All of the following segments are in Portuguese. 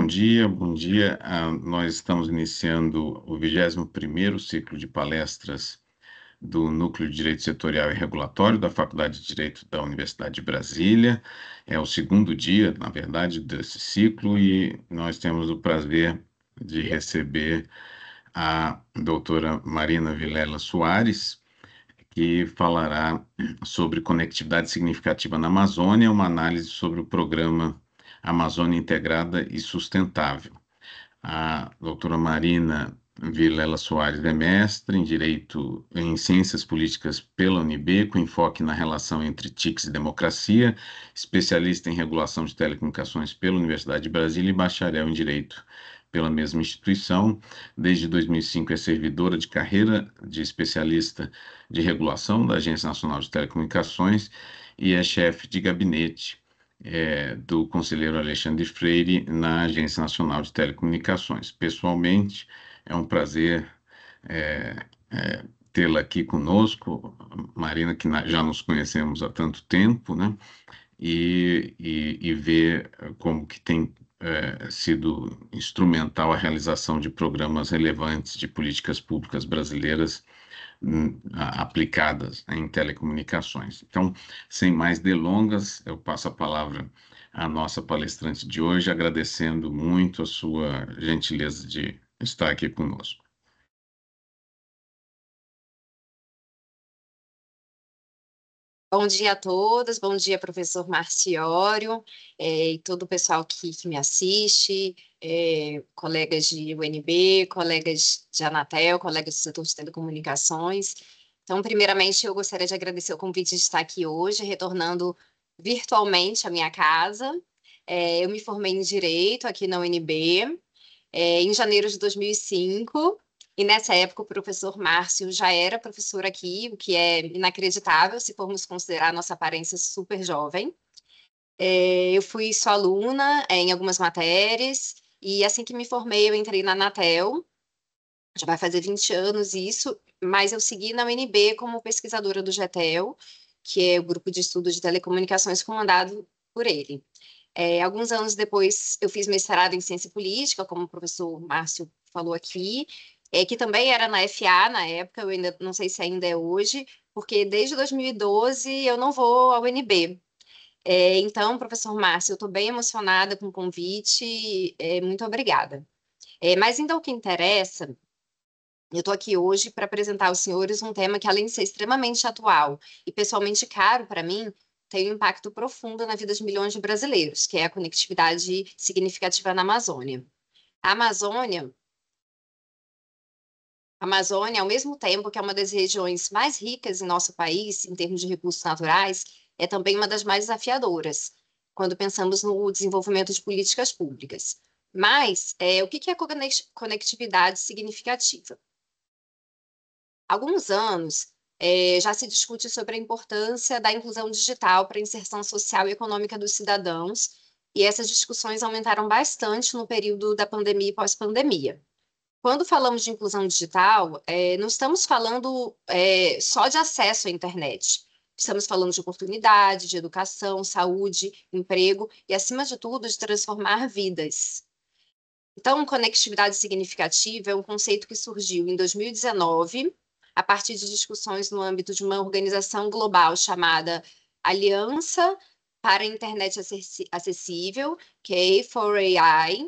dia, bom dia. Nós estamos iniciando o 21º ciclo de palestras do Núcleo de Direito Setorial e Regulatório da Faculdade de Direito da Universidade de Brasília. É o segundo dia, na verdade, desse ciclo e nós temos o prazer de receber a doutora Marina Vilela Soares, que falará sobre conectividade significativa na Amazônia, uma análise sobre o programa Amazônia Integrada e Sustentável. A doutora Marina Vilela Soares é mestre em Direito em Ciências Políticas pela UNB, com enfoque na relação entre TICs e democracia, especialista em regulação de telecomunicações pela Universidade de Brasília e bacharel em Direito pela mesma instituição. Desde 2005 é servidora de carreira de especialista de regulação da Agência Nacional de Telecomunicações e é chefe de gabinete do conselheiro Alexandre Freire na Agência Nacional de Telecomunicações. Pessoalmente, é um prazer tê-la aqui conosco, Marina, que já nos conhecemos há tanto tempo, né? E ver como que tem sido instrumental a realização de programas relevantes de políticas públicas brasileiras aplicadas em telecomunicações. Então, sem mais delongas, eu passo a palavra à nossa palestrante de hoje, agradecendo muito a sua gentileza de estar aqui conosco. Bom dia a todas, bom dia, professor Marciório, e todo o pessoal que me assiste, colegas de UNB, colegas de Anatel, colegas do setor de telecomunicações. Então, primeiramente, eu gostaria de agradecer o convite de estar aqui hoje, retornando virtualmente à minha casa. Eu me formei em Direito aqui na UNB, em janeiro de 2005, e nessa época o professor Márcio já era professor aqui, o que é inacreditável se formos considerar a nossa aparência super jovem. Eu fui sua aluna em algumas matérias, e assim que me formei eu entrei na Anatel, já vai fazer 20 anos isso, mas eu segui na UNB como pesquisadora do GETEL, que é o grupo de estudo de telecomunicações comandado por ele. Alguns anos depois, eu fiz mestrado em ciência política, como o professor Márcio falou aqui, que também era na FA na época, eu ainda não sei se ainda é hoje, porque desde 2012 eu não vou ao UNB. Então, professor Márcio, eu estou bem emocionada com o convite, muito obrigada. Mas ainda o que interessa, eu estou aqui hoje para apresentar aos senhores um tema que, além de ser extremamente atual e pessoalmente caro para mim, tem um impacto profundo na vida de milhões de brasileiros, que é a conectividade significativa na Amazônia. A Amazônia, ao mesmo tempo que é uma das regiões mais ricas em nosso país, em termos de recursos naturais, é também uma das mais desafiadoras, quando pensamos no desenvolvimento de políticas públicas. Mas, o que é conectividade significativa? Há alguns anos, já se discute sobre a importância da inclusão digital para a inserção social e econômica dos cidadãos, e essas discussões aumentaram bastante no período da pandemia e pós-pandemia. Quando falamos de inclusão digital, não estamos falando só de acesso à internet. Estamos falando de oportunidade, de educação, saúde, emprego e, acima de tudo, de transformar vidas. Então, conectividade significativa é um conceito que surgiu em 2019, a partir de discussões no âmbito de uma organização global chamada Aliança para a Internet Acessível, que é A4AI,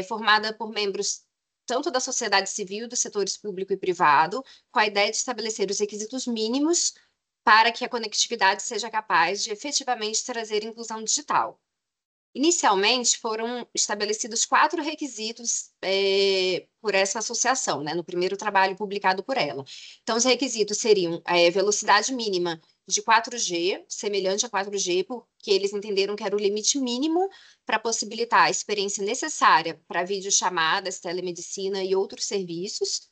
formada por membros tanto da sociedade civil, dos setores público e privado, com a ideia de estabelecer os requisitos mínimos para que a conectividade seja capaz de efetivamente trazer inclusão digital. Inicialmente, foram estabelecidos 4 requisitos por essa associação, né, no primeiro trabalho publicado por ela. Então, os requisitos seriam velocidade mínima de 4G, semelhante a 4G, porque eles entenderam que era o limite mínimo para possibilitar a experiência necessária para videochamadas, telemedicina e outros serviços.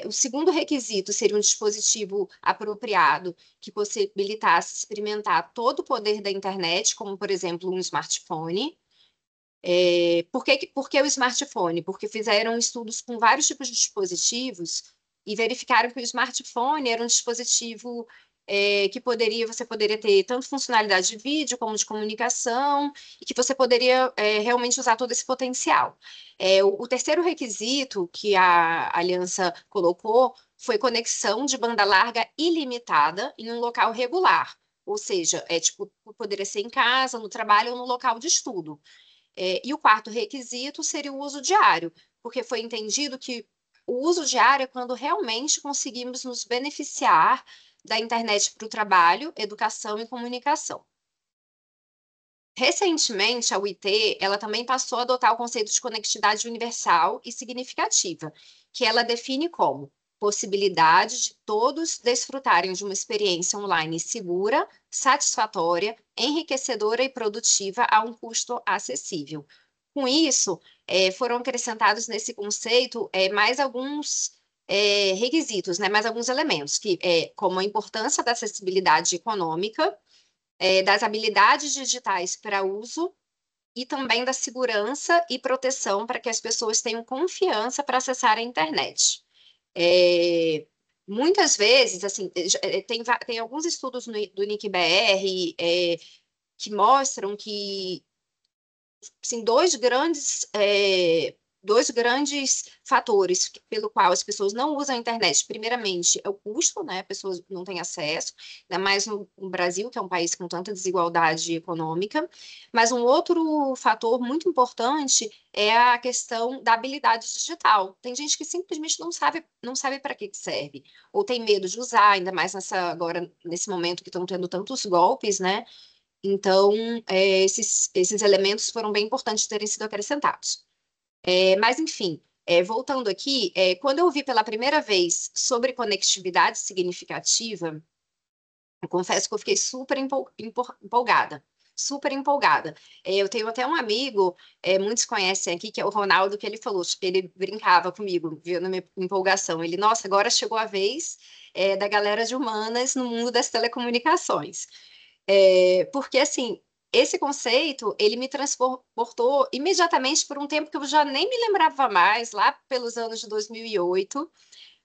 O segundo requisito seria um dispositivo apropriado que possibilitasse experimentar todo o poder da internet, como, por exemplo, um smartphone. Por que o smartphone? Porque fizeram estudos com vários tipos de dispositivos e verificaram que o smartphone era um dispositivo que você poderia ter tanto funcionalidade de vídeo como de comunicação, e que você poderia realmente usar todo esse potencial. O terceiro requisito que a aliança colocou foi conexão de banda larga ilimitada em um local regular. Ou seja, tipo, poderia ser em casa, no trabalho ou no local de estudo. E o quarto requisito seria o uso diário, porque foi entendido que o uso diário é quando realmente conseguimos nos beneficiar da internet para o trabalho, educação e comunicação. Recentemente, a UIT, ela também passou a adotar o conceito de conectividade universal e significativa, que ela define como possibilidade de todos desfrutarem de uma experiência online segura, satisfatória, enriquecedora e produtiva a um custo acessível. Com isso, foram acrescentados nesse conceito mais alguns requisitos, né, mais alguns elementos, como a importância da acessibilidade econômica, das habilidades digitais para uso e também da segurança e proteção para que as pessoas tenham confiança para acessar a internet. É, muitas vezes, assim, tem alguns estudos do NIC-BR que mostram que assim, dois grandes fatores pelo qual as pessoas não usam a internet. Primeiramente, é o custo, né? A pessoa não tem acesso, ainda mais no Brasil, que é um país com tanta desigualdade econômica. Mas um outro fator muito importante é a questão da habilidade digital. Tem gente que simplesmente não sabe para que serve, ou tem medo de usar, ainda mais agora, nesse momento que estão tendo tantos golpes, né? Então, esses elementos foram bem importantes de terem sido acrescentados. Mas, enfim, voltando aqui, quando eu ouvi pela primeira vez sobre conectividade significativa, eu confesso que eu fiquei super empolgada. Super empolgada. Eu tenho até um amigo, muitos conhecem aqui, que é o Ronaldo, que ele falou, tipo, ele brincava comigo, vendo minha empolgação. Ele, nossa, agora chegou a vez, da galera de humanas no mundo das telecomunicações. Porque, assim, esse conceito, ele me transportou imediatamente por um tempo que eu já nem me lembrava mais, lá pelos anos de 2008,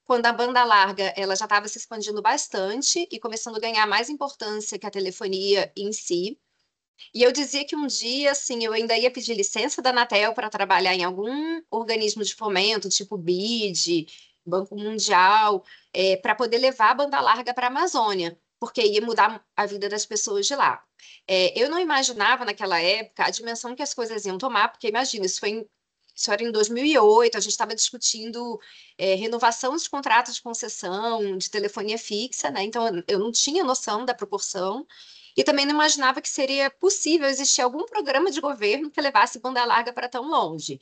quando a banda larga ela já estava se expandindo bastante e começando a ganhar mais importância que a telefonia em si. E eu dizia que um dia, assim, eu ainda ia pedir licença da Anatel para trabalhar em algum organismo de fomento, tipo BID, Banco Mundial, para poder levar a banda larga para a Amazônia, porque ia mudar a vida das pessoas de lá. Eu não imaginava naquela época a dimensão que as coisas iam tomar, porque imagina, isso era em 2008, a gente estava discutindo renovação de contratos de concessão, de telefonia fixa, né? Então eu não tinha noção da proporção. E também não imaginava que seria possível existir algum programa de governo que levasse banda larga para tão longe,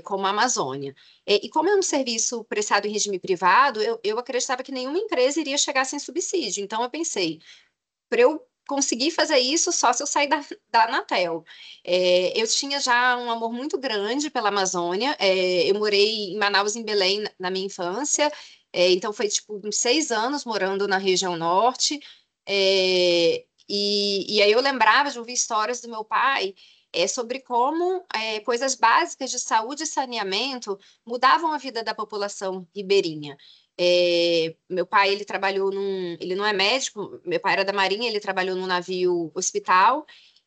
como a Amazônia. E como é um serviço prestado em regime privado, eu acreditava que nenhuma empresa iria chegar sem subsídio. Então, eu pensei, para eu conseguir fazer isso só se eu sair da Anatel. Eu tinha já um amor muito grande pela Amazônia. Eu morei em Manaus, em Belém, na minha infância. Então, foi tipo uns 6 anos morando na região norte. E aí eu lembrava de ouvir histórias do meu pai sobre como coisas básicas de saúde e saneamento mudavam a vida da população ribeirinha. Meu pai, ele não é médico, meu pai era da Marinha, ele trabalhou num navio hospital,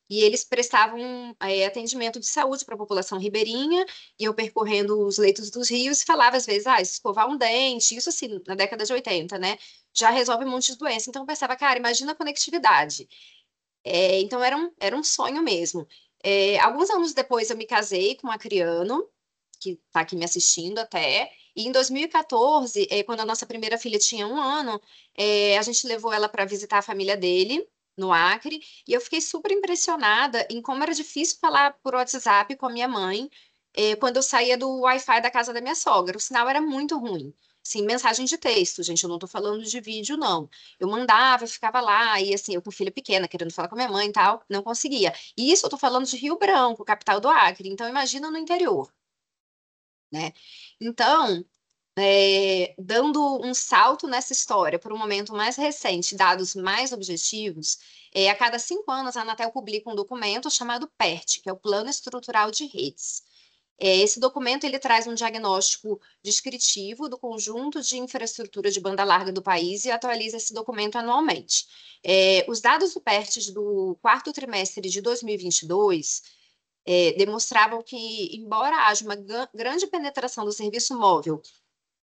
e eles prestavam atendimento de saúde para a população ribeirinha, iam percorrendo os leitos dos rios e falava às vezes, escovar um dente, isso assim, na década de 80, né? Já resolve um monte de doença. Então eu pensava, cara, imagina a conectividade. Então era um sonho mesmo. Alguns anos depois eu me casei com um acriano, que está aqui me assistindo até. E em 2014, quando a nossa primeira filha tinha 1 ano, a gente levou ela para visitar a família dele no Acre, e eu fiquei super impressionada em como era difícil falar por WhatsApp com a minha mãe, quando eu saía do Wi-Fi da casa da minha sogra. O sinal era muito ruim. Sim, mensagem de texto, gente, eu não estou falando de vídeo, não. Eu mandava, ficava lá, e assim, eu com filha pequena, querendo falar com a minha mãe e tal, não conseguia. E isso eu estou falando de Rio Branco, capital do Acre, então imagina no interior, né? Então, dando um salto nessa história para um momento mais recente, dados mais objetivos, a cada 5 anos a Anatel publica um documento chamado PERT, que é o Plano Estrutural de Redes. Esse documento ele traz um diagnóstico descritivo do conjunto de infraestrutura de banda larga do país e atualiza esse documento anualmente. Os dados do PERTES do quarto trimestre de 2022 demonstravam que, embora haja uma grande penetração do serviço móvel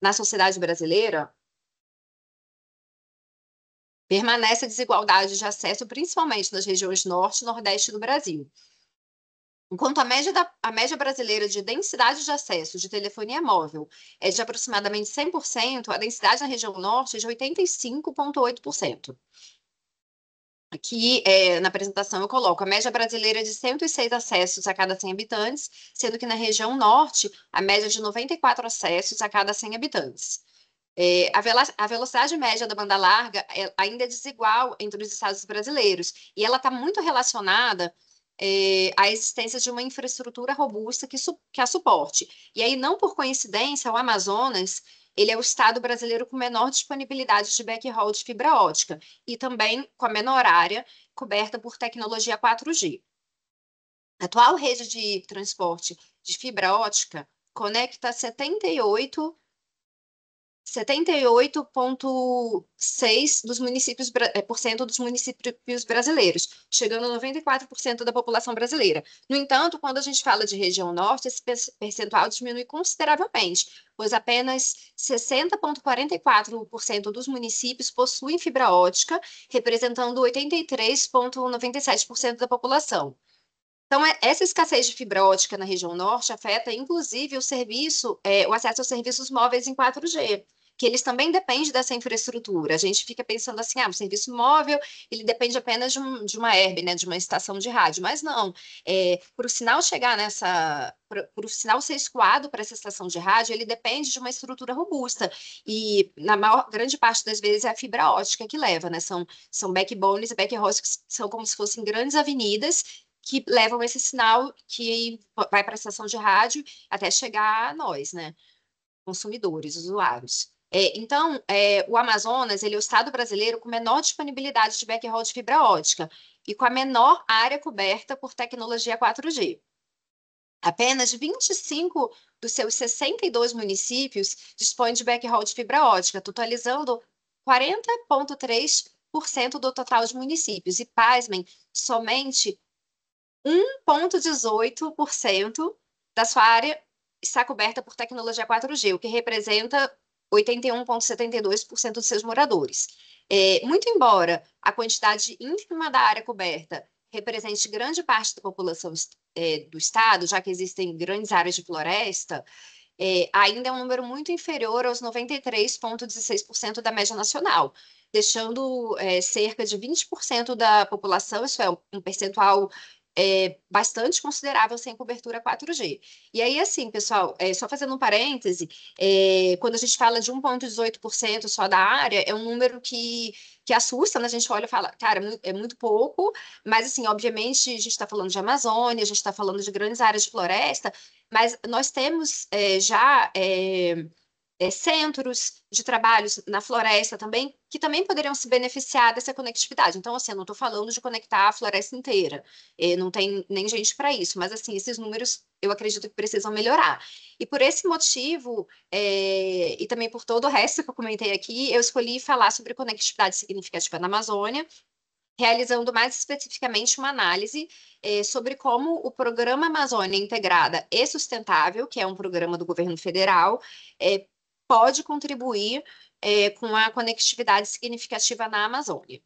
na sociedade brasileira, permanece a desigualdade de acesso, principalmente nas regiões norte e nordeste do Brasil. Enquanto a média brasileira de densidade de acesso de telefonia móvel é de aproximadamente 100%, a densidade na região norte é de 85,8%. Aqui, na apresentação, eu coloco a média brasileira de 106 acessos a cada 100 habitantes, sendo que na região norte, a média de 94 acessos a cada 100 habitantes. A velocidade média da banda larga ainda é desigual entre os estados brasileiros, e ela está muito relacionada à existência de uma infraestrutura robusta que a suporte. E aí, não por coincidência, o Amazonas ele é o estado brasileiro com menor disponibilidade de backhaul de fibra ótica e também com a menor área coberta por tecnologia 4G. A atual rede de transporte de fibra ótica conecta 78,6% dos municípios, dos municípios brasileiros, chegando a 94% da população brasileira. No entanto, quando a gente fala de região norte, esse percentual diminui consideravelmente, pois apenas 60,44% dos municípios possuem fibra ótica, representando 83,97% da população. Então, essa escassez de fibra ótica na região norte afeta, inclusive, o acesso aos serviços móveis em 4G, que eles também dependem dessa infraestrutura. A gente fica pensando assim, o serviço móvel, ele depende apenas de uma herb, né, de uma estação de rádio, mas não. Para o sinal chegar para o sinal ser escoado para essa estação de rádio, ele depende de uma estrutura robusta, e na grande parte das vezes é a fibra ótica que leva, né, são backbones e backhauls que são como se fossem grandes avenidas, que levam esse sinal que vai para a estação de rádio até chegar a nós, né? Consumidores, usuários. Então, o Amazonas ele é o estado brasileiro com menor disponibilidade de backhaul de fibra ótica e com a menor área coberta por tecnologia 4G. Apenas 25 dos seus 62 municípios dispõem de backhaul de fibra ótica, totalizando 40,3% do total de municípios. E, pasmem, somente 1,18% da sua área está coberta por tecnologia 4G, o que representa 81,72% dos seus moradores. Muito embora a quantidade ínfima da área coberta represente grande parte da população do estado, já que existem grandes áreas de floresta, ainda é um número muito inferior aos 93,16% da média nacional, deixando cerca de 20% da população, isso é um percentual bastante considerável sem cobertura 4G. E aí, assim, pessoal, só fazendo um parêntese, quando a gente fala de 1,18% só da área, é um número que assusta, né? A gente olha e fala, cara, é muito pouco, mas, assim, obviamente, a gente está falando de Amazônia, a gente está falando de grandes áreas de floresta, mas nós temos já centros de trabalhos na floresta também, que também poderiam se beneficiar dessa conectividade. Então, assim, eu não estou falando de conectar a floresta inteira, não tem nem gente para isso, mas, assim, esses números eu acredito que precisam melhorar. E por esse motivo, e também por todo o resto que eu comentei aqui, eu escolhi falar sobre conectividade significativa na Amazônia, realizando mais especificamente uma análise sobre como o Programa Amazônia Integrada e Sustentável, que é um programa do governo federal, pode contribuir com a conectividade significativa na Amazônia.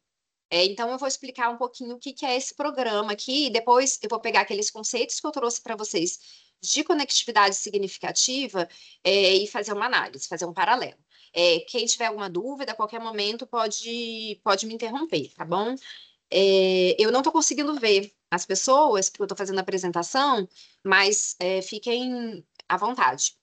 Então, eu vou explicar um pouquinho o que é esse programa aqui, e depois eu vou pegar aqueles conceitos que eu trouxe para vocês de conectividade significativa e fazer uma análise, fazer um paralelo. Quem tiver alguma dúvida, a qualquer momento pode me interromper, tá bom? Eu não estou conseguindo ver as pessoas, porque eu estou fazendo a apresentação, mas fiquem à vontade.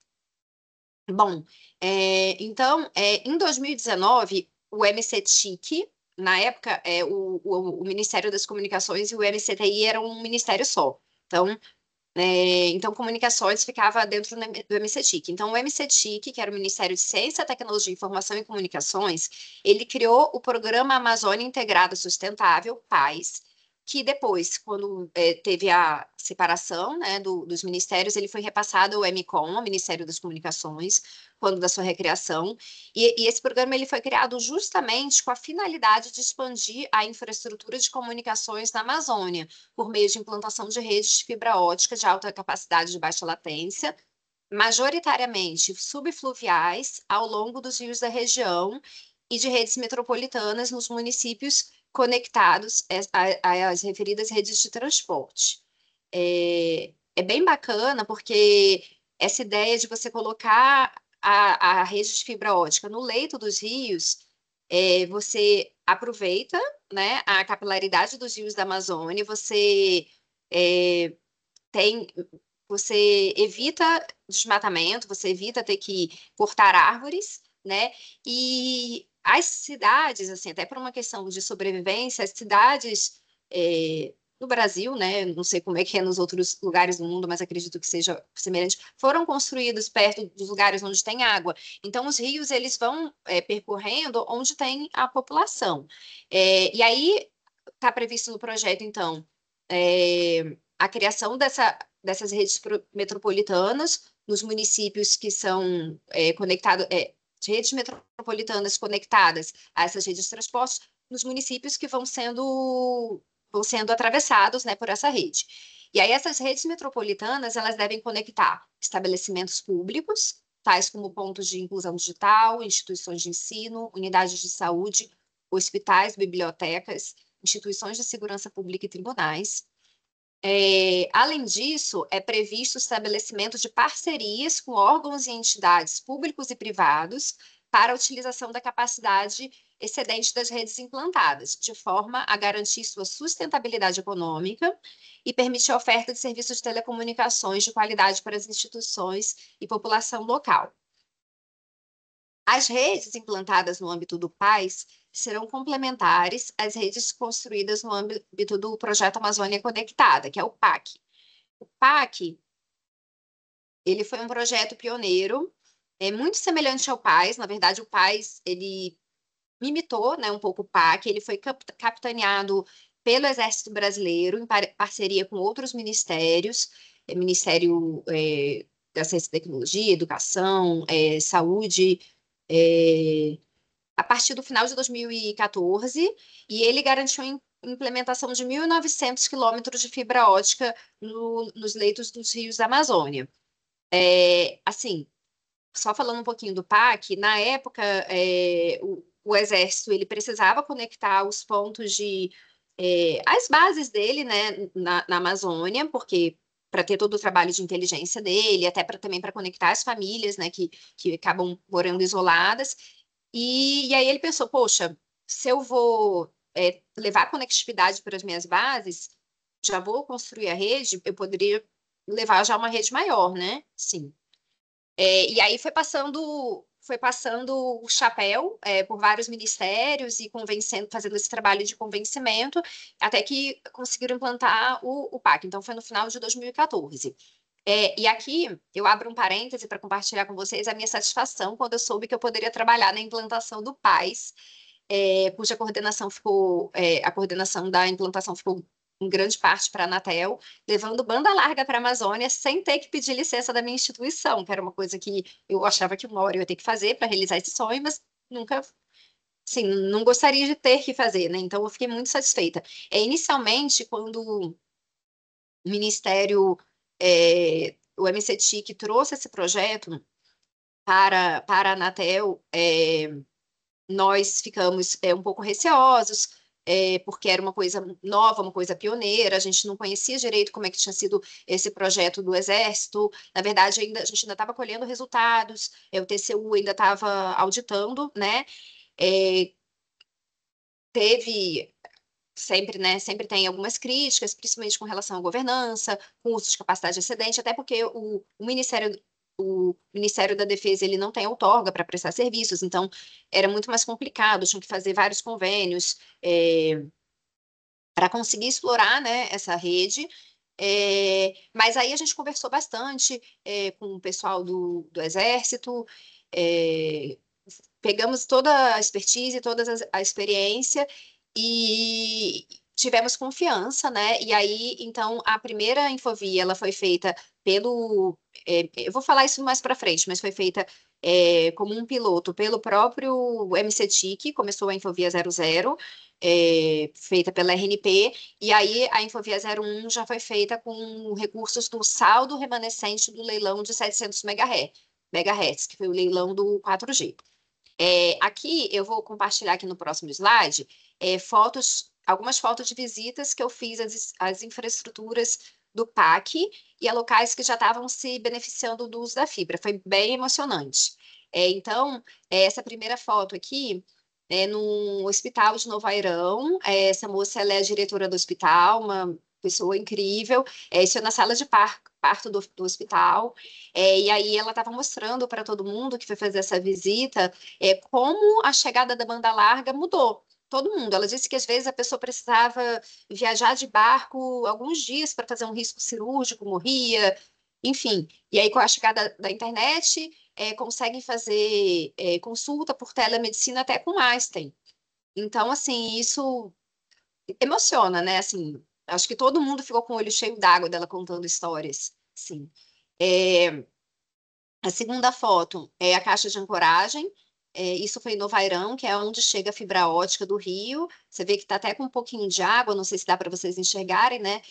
Bom, então, em 2019, o MCTIC, na época, o Ministério das Comunicações e o MCTI eram um ministério só. Então, comunicações ficava dentro do MCTIC. Então, o MCTIC, que era o Ministério de Ciência, Tecnologia, Informação e Comunicações, ele criou o Programa Amazônia Integrado Sustentável, PAIS, que depois, quando teve a separação, né, dos ministérios, ele foi repassado ao MCOM, ao Ministério das Comunicações, quando da sua recriação, e esse programa ele foi criado justamente com a finalidade de expandir a infraestrutura de comunicações na Amazônia, por meio de implantação de redes de fibra ótica de alta capacidade de baixa latência, majoritariamente subfluviais, ao longo dos rios da região, e de redes metropolitanas nos municípios conectados às referidas redes de transporte. É bem bacana porque essa ideia de você colocar a rede de fibra ótica no leito dos rios, você aproveita, né, a capilaridade dos rios da Amazônia, é, tem, você evita desmatamento, você evita ter que cortar árvores, né? E as cidades, assim, até por uma questão de sobrevivência, as cidades no Brasil, né? Não sei como é que é nos outros lugares do mundo, mas acredito que seja semelhante, foram construídos perto dos lugares onde tem água. Então, os rios eles vão percorrendo onde tem a população. E aí está previsto no projeto, então, a criação dessas redes metropolitanas nos municípios que são conectados, redes metropolitanas conectadas a essas redes de transporte, nos municípios que vão sendo atravessados, né, por essa rede. E aí essas redes metropolitanas, elas devem conectar estabelecimentos públicos, tais como pontos de inclusão digital, instituições de ensino, unidades de saúde, hospitais, bibliotecas, instituições de segurança pública e tribunais. Além disso, é previsto o estabelecimento de parcerias com órgãos e entidades públicos e privados para a utilização da capacidade excedente das redes implantadas, de forma a garantir sua sustentabilidade econômica e permitir a oferta de serviços de telecomunicações de qualidade para as instituições e população local. As redes implantadas no âmbito do PAIS serão complementares às redes construídas no âmbito do Projeto Amazônia Conectada, que é o PAC. O PAC, ele foi um projeto pioneiro, muito semelhante ao PAIS. Na verdade, o PAIS, ele imitou, né, um pouco o PAC, ele foi capitaneado pelo Exército Brasileiro, em parceria com outros ministérios, Ministério da Ciência e Tecnologia, Educação, Saúde, a partir do final de 2014, e ele garantiu a implementação de 1.900 quilômetros de fibra ótica nos leitos dos rios da Amazônia. Assim, só falando um pouquinho do PAC, na época, o Exército ele precisava conectar os pontos as bases dele, né, na Amazônia, porque para ter todo o trabalho de inteligência dele, até também para conectar as famílias, né, que acabam morando isoladas. E aí ele pensou, poxa, se eu vou levar conectividade para as minhas bases, já vou construir a rede, eu poderia levar já uma rede maior, né? Sim. E aí foi passando o chapéu por vários ministérios e fazendo esse trabalho de convencimento, até que conseguiram implantar o PAC. Então, foi no final de 2014. E aqui eu abro um parêntese para compartilhar com vocês a minha satisfação quando eu soube que eu poderia trabalhar na implantação do PAIS, cuja a coordenação da implantação ficou em grande parte para a Anatel, levando banda larga para a Amazônia sem ter que pedir licença da minha instituição, que era uma coisa que eu achava que uma hora eu ia ter que fazer para realizar esse sonho, mas nunca, sim, não gostaria de ter que fazer, né? Então eu fiquei muito satisfeita. Inicialmente, quando o Ministério, o MCTIC trouxe esse projeto para a Anatel, nós ficamos um pouco receosos, porque era uma coisa nova, uma coisa pioneira, a gente não conhecia direito como é que tinha sido esse projeto do Exército. Na verdade, a gente ainda estava colhendo resultados, o TCU ainda estava auditando, né? Teve sempre, né, sempre tem algumas críticas, principalmente com relação à governança, com uso de capacidade excedente, até porque o Ministério da Defesa ele não tem outorga para prestar serviços, então era muito mais complicado, tinham que fazer vários convênios para conseguir explorar, né, essa rede. Mas aí a gente conversou bastante com o pessoal do Exército, pegamos toda a expertise, toda a experiência, e tivemos confiança, né? E aí, então, a primeira infovia, ela foi feita pelo... eu vou falar isso mais para frente, mas foi feita como um piloto pelo próprio MCTIC, começou a Infovia 00, feita pela RNP, e aí a Infovia 01 já foi feita com recursos do saldo remanescente do leilão de 700 megahertz, que foi o leilão do 4G. Aqui eu vou compartilhar aqui no próximo slide algumas fotos de visitas que eu fiz às infraestruturas do PAC e a locais que já estavam se beneficiando do uso da fibra. Foi bem emocionante. Então, essa primeira foto aqui é no Hospital de Novo Airão. Essa moça ela é a diretora do hospital, uma pessoa incrível. Isso é na sala de parto do hospital. E aí ela estava mostrando para todo mundo que foi fazer essa visita como a chegada da banda larga mudou. Todo mundo. Ela disse que às vezes a pessoa precisava viajar de barco alguns dias para fazer um risco cirúrgico, morria, enfim. E aí, com a chegada da internet, conseguem fazer consulta por telemedicina até com Einstein. Então, assim, isso emociona, né? Assim, acho que todo mundo ficou com o olho cheio d'água dela contando histórias. Sim. É, a segunda foto é a caixa de ancoragem. Isso foi em Novairão, que é onde chega a fibra ótica do Rio. Você vê que está até com um pouquinho de água, não sei se dá para vocês enxergarem, né?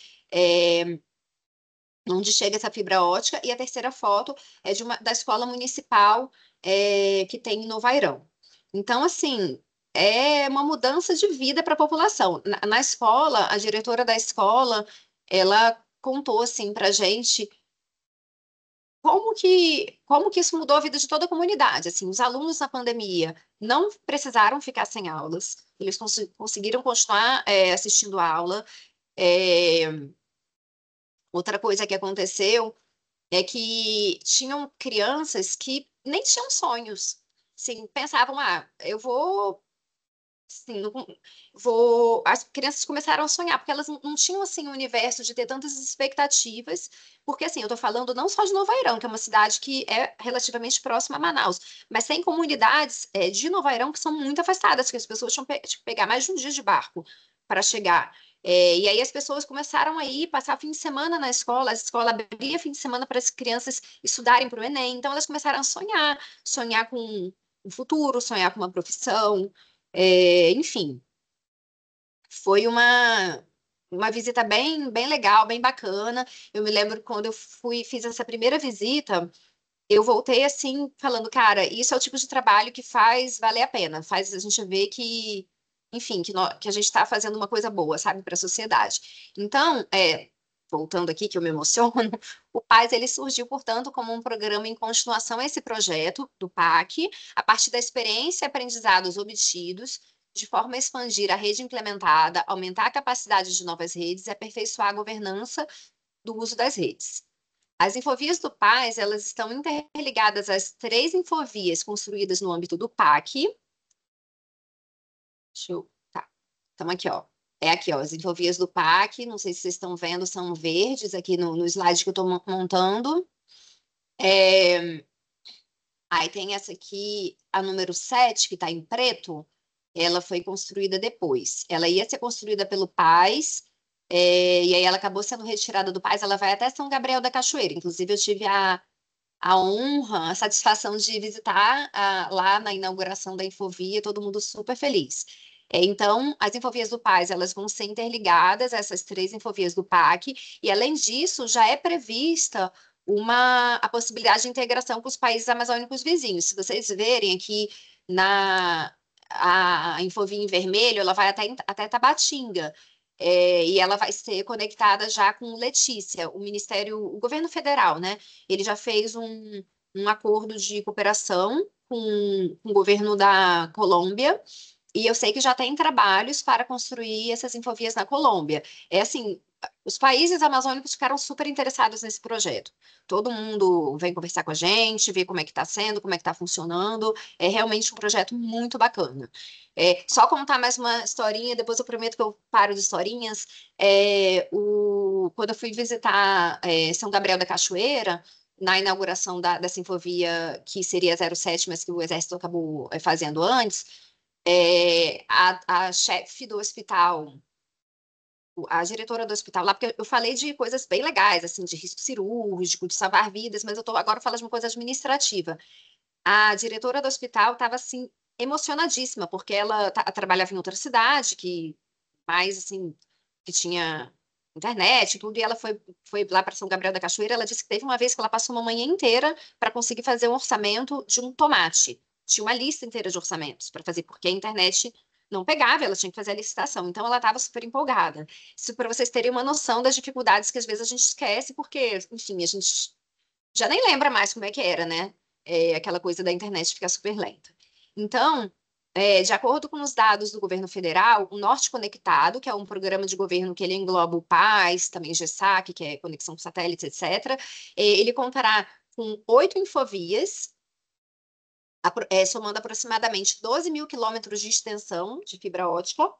Onde chega essa fibra ótica. E a terceira foto é da escola municipal que tem em Novairão. Então, assim, é uma mudança de vida para a população. Na escola, a diretora da escola, ela contou assim para a gente como que isso mudou a vida de toda a comunidade? Assim, os alunos na pandemia não precisaram ficar sem aulas, eles conseguiram continuar assistindo a aula. É, outra coisa que aconteceu é que tinham crianças que nem tinham sonhos. Assim, pensavam, eu vou sim, as crianças começaram a sonhar, porque elas não tinham, assim, um universo de ter tantas expectativas, porque, assim, eu tô falando não só de Novo Airão, que é uma cidade que é relativamente próxima a Manaus, mas tem comunidades de Novo Airão que são muito afastadas, que as pessoas tinham que pegar mais de um dia de barco para chegar. E aí as pessoas começaram a ir, passar fim de semana na escola, a escola abria fim de semana para as crianças estudarem para o Enem, então elas começaram a sonhar com um futuro, sonhar com uma profissão, enfim, foi uma visita bem legal, bem bacana. Eu me lembro quando eu fiz essa primeira visita, eu voltei assim, falando, cara, isso é o tipo de trabalho que faz valer a pena, faz a gente ver que, enfim, que a gente está fazendo uma coisa boa, sabe, para a sociedade. Então, voltando aqui, que eu me emociono, o PAS, ele surgiu, portanto, como um programa em continuação a esse projeto do PAC, a partir da experiência e aprendizados obtidos, de forma a expandir a rede implementada, aumentar a capacidade de novas redes e aperfeiçoar a governança do uso das redes. As infovias do PAS, elas estão interligadas às três infovias construídas no âmbito do PAC. Tá, estamos aqui, ó. É aqui, ó, as infovias do PAC, não sei se vocês estão vendo, são verdes aqui no slide que eu estou montando. Aí tem essa aqui, a número 7, que está em preto, ela foi construída depois. Ela ia ser construída pelo PAS, e aí ela acabou sendo retirada do PAS, ela vai até São Gabriel da Cachoeira. Inclusive, eu tive a honra, a satisfação de visitar lá na inauguração da Infovia, todo mundo super feliz. Então, as infovias do PAS, elas vão ser interligadas, essas três infovias do PAC, e além disso, já é prevista a possibilidade de integração com os países amazônicos vizinhos. Se vocês verem aqui a infovia em vermelho, ela vai até Tabatinga. E ela vai ser conectada já com Letícia, o governo federal, né? Ele já fez um acordo de cooperação com o governo da Colômbia, e eu sei que já tem trabalhos para construir essas infovias na Colômbia. É assim, os países amazônicos ficaram super interessados nesse projeto. Todo mundo vem conversar com a gente, ver como é que está sendo, como é que está funcionando. É realmente um projeto muito bacana. Só contar mais uma historinha, depois eu prometo que eu paro de historinhas. Quando eu fui visitar São Gabriel da Cachoeira, na inauguração dessa infovia, que seria 07, mas que o Exército acabou fazendo antes, a chefe do hospital a diretora do hospital lá, porque eu falei de coisas bem legais, assim, de risco cirúrgico, de salvar vidas, mas eu estou agora falando de uma coisa administrativa. A diretora do hospital estava, assim, emocionadíssima, porque ela trabalhava em outra cidade, que mais, assim, que tinha internet e tudo, e ela foi lá para São Gabriel da Cachoeira. Ela disse que teve uma vez que ela passou uma manhã inteira para conseguir fazer um orçamento de um tomate. Tinha uma lista inteira de orçamentos para fazer, porque a internet não pegava, ela tinha que fazer a licitação. Então, ela estava super empolgada. Isso para vocês terem uma noção das dificuldades que às vezes a gente esquece, porque, enfim, a gente já nem lembra mais como é que era, né? Aquela coisa da internet ficar super lenta. Então, de acordo com os dados do governo federal, o Norte Conectado, que é um programa de governo que ele engloba o PAS, também GESAC, que é conexão com satélites, etc., ele contará com 8 infovias, somando aproximadamente 12 mil quilômetros de extensão de fibra ótica,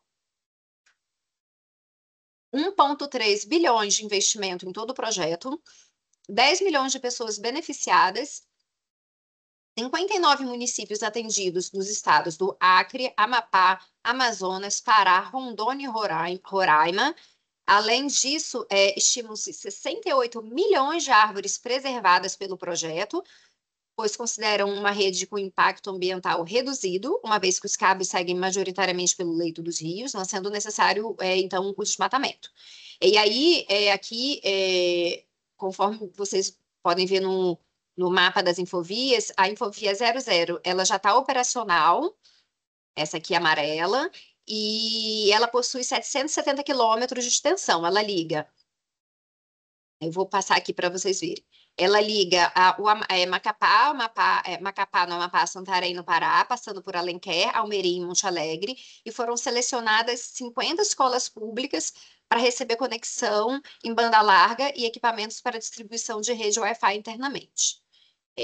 1,3 bilhões de investimento em todo o projeto, 10 milhões de pessoas beneficiadas, 59 municípios atendidos nos estados do Acre, Amapá, Amazonas, Pará, Rondônia e Roraima. Além disso, estimam-se 68 milhões de árvores preservadas pelo projeto, pois consideram uma rede com impacto ambiental reduzido, uma vez que os cabos seguem majoritariamente pelo leito dos rios, não sendo necessário, então, o desmatamento. E aí, aqui, conforme vocês podem ver no mapa das infovias, a Infovia 00, ela já está operacional, essa aqui é amarela, e ela possui 770 quilômetros de extensão, ela liga. Eu vou passar aqui para vocês verem. Ela liga Macapá no Amapá, Santarém no Pará, passando por Alenquer, Almerim e Monte Alegre, e foram selecionadas 50 escolas públicas para receber conexão em banda larga e equipamentos para distribuição de rede Wi-Fi internamente.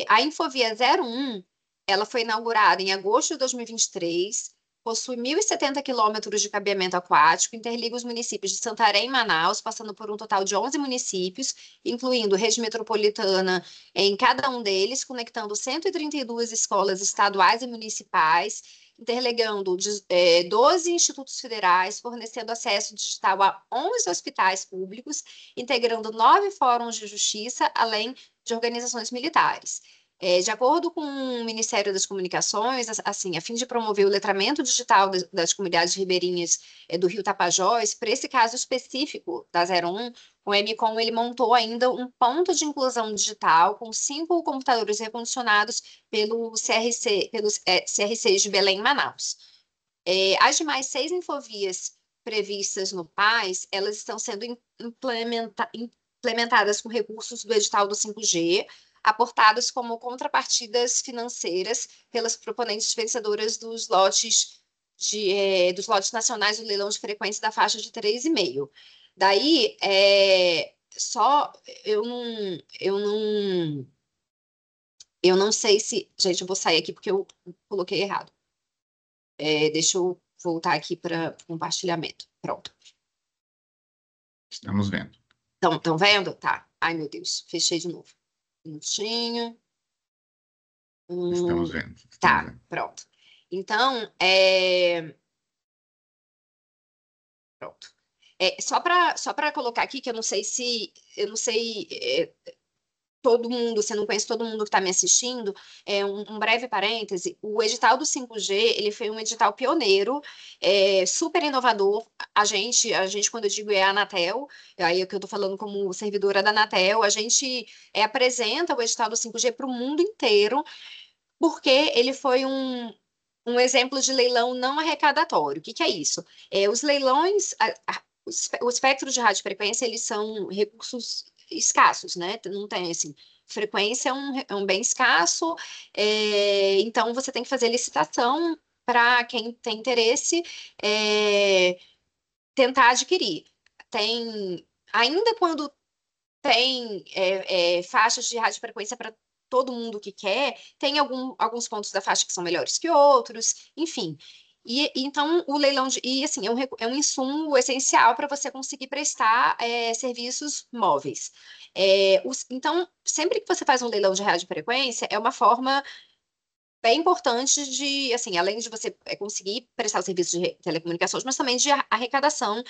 A Infovia 01, ela foi inaugurada em agosto de 2023, possui 1.070 quilômetros de cabeamento aquático, interliga os municípios de Santarém e Manaus, passando por um total de 11 municípios, incluindo rede metropolitana em cada um deles, conectando 132 escolas estaduais e municipais, interligando 12 institutos federais, fornecendo acesso digital a 11 hospitais públicos, integrando 9 fóruns de justiça, além de organizações militares. De acordo com o Ministério das Comunicações, assim, a fim de promover o letramento digital das comunidades ribeirinhas do Rio Tapajós, para esse caso específico da 01, o MCOM ele montou ainda um ponto de inclusão digital com 5 computadores recondicionados pelos CRCs de Belém e Manaus. As demais 6 infovias previstas no PAS, elas estão sendo implementadas com recursos do edital do 5G, aportados como contrapartidas financeiras pelas proponentes vencedoras dos lotes nacionais do leilão de frequência da faixa de 3,5. Daí, só eu não sei se, gente, eu vou sair aqui porque eu coloquei errado. Deixa eu voltar aqui para compartilhamento. Pronto. Estamos vendo. Estão vendo? Tá. Ai, meu Deus, fechei de novo. Um minutinho. Estamos vendo. Tá, pronto. Então, pronto. Só para colocar aqui, que eu não sei, todo mundo, você não conhece todo mundo que está me assistindo, um breve parêntese, o edital do 5G, ele foi um edital pioneiro, super inovador. A gente, quando eu digo a Anatel, aí é que eu estou falando como servidora da Anatel, a gente apresenta o edital do 5G para o mundo inteiro, porque ele foi um exemplo de leilão não arrecadatório. O que é isso? Os leilões, o espectro de radiofrequência, eles são recursos escassos, né? Não tem, assim, frequência é um bem escasso, então você tem que fazer licitação para quem tem interesse tentar adquirir. Ainda quando tem faixas de radiofrequência para todo mundo que quer, tem alguns pontos da faixa que são melhores que outros, enfim. Então, o leilão assim, é um insumo essencial para você conseguir prestar serviços móveis. Então, sempre que você faz um leilão de radiofrequência, é uma forma bem importante de, assim, além de você conseguir prestar o serviço de telecomunicações, mas também de arrecadação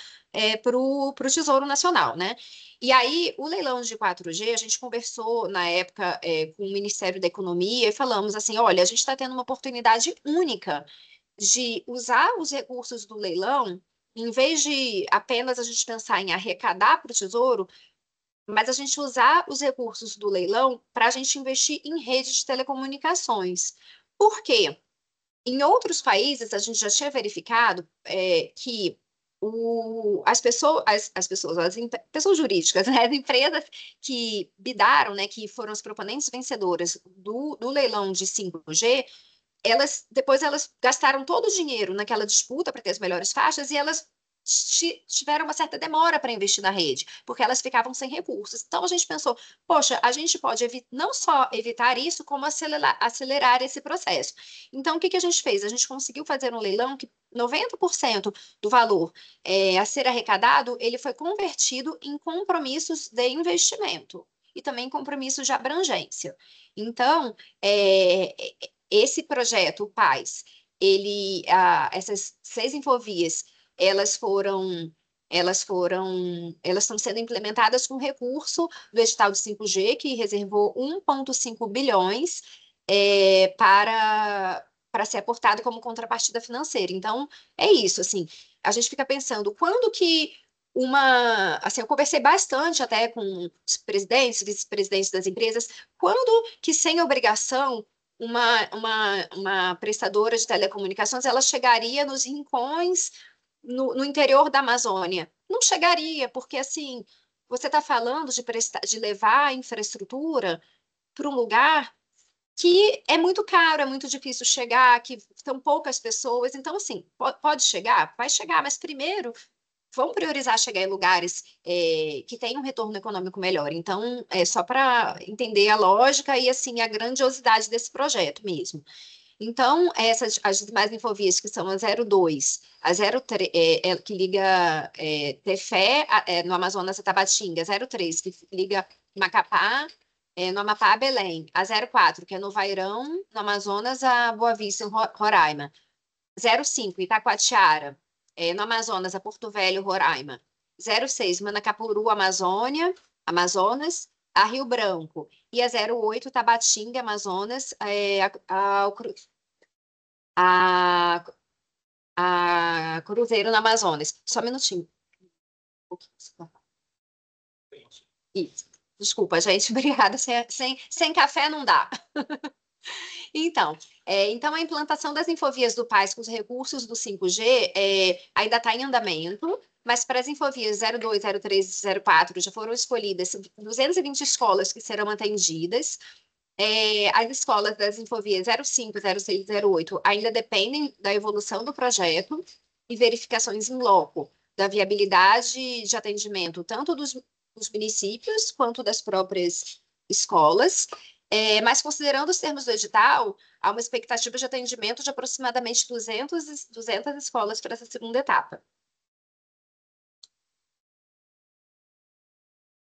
para o Tesouro Nacional, né? E aí, o leilão de 4G, a gente conversou na época com o Ministério da Economia e falamos assim, olha, a gente está tendo uma oportunidade única de usar os recursos do leilão, em vez de apenas a gente pensar em arrecadar para o Tesouro, mas a gente usar os recursos do leilão para a gente investir em rede de telecomunicações. Por quê? Em outros países, a gente já tinha verificado que pessoas jurídicas, né, as empresas que bidaram, né, que foram as proponentes vencedoras do leilão de 5G, depois elas gastaram todo o dinheiro naquela disputa para ter as melhores faixas e elas tiveram uma certa demora para investir na rede, porque elas ficavam sem recursos. Então a gente pensou, poxa, a gente pode não só evitar isso, como acelerar esse processo. Então o que a gente fez? A gente conseguiu fazer um leilão que 90% do valor a ser arrecadado, ele foi convertido em compromissos de investimento e também compromissos de abrangência. Então, esse projeto, o PAIS, essas 6 infovias, elas estão sendo implementadas com recurso do edital de 5G, que reservou 1,5 bilhões para ser aportado como contrapartida financeira. Então, é isso, assim, a gente fica pensando, quando que assim, eu conversei bastante até com os presidentes, vice-presidentes das empresas, quando que sem obrigação uma prestadora de telecomunicações ela chegaria nos rincões no interior da Amazônia? Não chegaria, porque assim, você está falando de levar a infraestrutura para um lugar que é muito caro, é muito difícil chegar, que são poucas pessoas. Então, assim, pode chegar? Vai chegar, mas primeiro vão priorizar chegar em lugares que têm um retorno econômico melhor. Então, é só para entender a lógica e assim a grandiosidade desse projeto mesmo. Então, as demais infovias, que são a 02, a 03, que liga Tefé, no Amazonas a Tabatinga, 03, que liga Macapá, no Amapá a Belém, a 04, que é no Vairão, no Amazonas a Boa Vista, em Roraima, 05, Itacoatiara, no Amazonas a Porto Velho, Roraima, 06, Manacapuru, Amazonas, a Rio Branco, e a 08, Tabatinga, Amazonas, a, a Cruzeiro, no Amazonas. Só um minutinho. Isso. Desculpa, gente. Obrigada. Sem café não dá. Então, a implantação das infovias do PAIS com os recursos do 5G ainda está em andamento, mas para as infovias 02, 03 e 04 já foram escolhidas 220 escolas que serão atendidas. As escolas das infovias 05, 06 e 08 ainda dependem da evolução do projeto e verificações em loco da viabilidade de atendimento tanto dos municípios quanto das próprias escolas. Mas considerando os termos do edital, há uma expectativa de atendimento de aproximadamente 200 escolas para essa segunda etapa.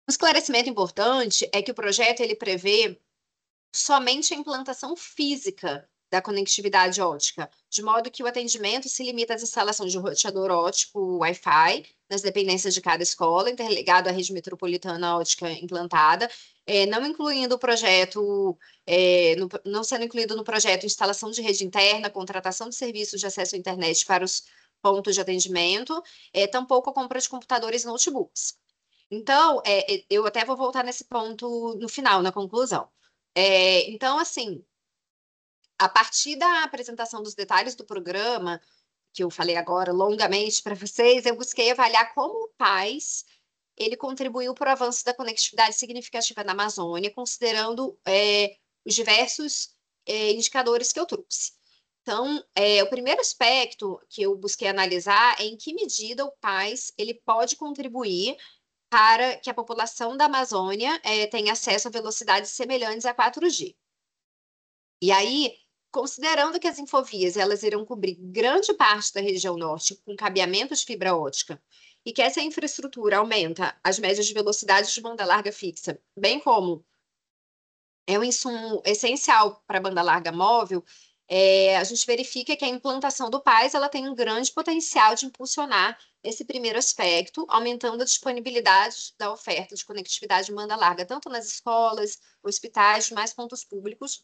Um esclarecimento importante é que o projeto ele prevê somente a implantação física da conectividade ótica, de modo que o atendimento se limita às instalações de roteador ótico Wi-Fi nas dependências de cada escola, interligado à rede metropolitana ótica implantada, não incluindo o projeto, não sendo incluído no projeto instalação de rede interna, contratação de serviços de acesso à internet para os pontos de atendimento, tampouco a compra de computadores e notebooks. Então, eu até vou voltar nesse ponto no final, na conclusão. Então, assim, a partir da apresentação dos detalhes do programa, que eu falei agora longamente para vocês, eu busquei avaliar como o PAIS ele contribuiu para o avanço da conectividade significativa na Amazônia, considerando os diversos indicadores que eu trouxe. Então, o primeiro aspecto que eu busquei analisar é em que medida o PAIS ele pode contribuir para que a população da Amazônia tenha acesso a velocidades semelhantes a 4G. E aí, considerando que as infovias elas irão cobrir grande parte da região norte com cabeamento de fibra ótica e que essa infraestrutura aumenta as médias de velocidade de banda larga fixa, bem como é um insumo essencial para a banda larga móvel, a gente verifica que a implantação do PAS ela tem um grande potencial de impulsionar esse primeiro aspecto, aumentando a disponibilidade da oferta de conectividade de banda larga, tanto nas escolas, hospitais, mais pontos públicos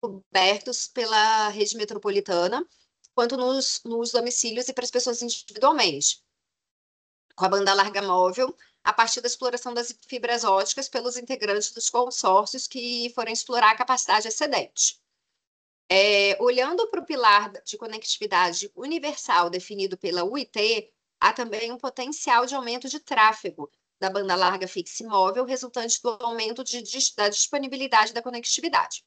cobertos pela rede metropolitana, quanto nos domicílios e para as pessoas individualmente, com a banda larga móvel, a partir da exploração das fibras óticas pelos integrantes dos consórcios que forem explorar a capacidade excedente. Olhando para o pilar de conectividade universal definido pela UIT, há também um potencial de aumento de tráfego da banda larga fixa e móvel, resultante do aumento da disponibilidade da conectividade.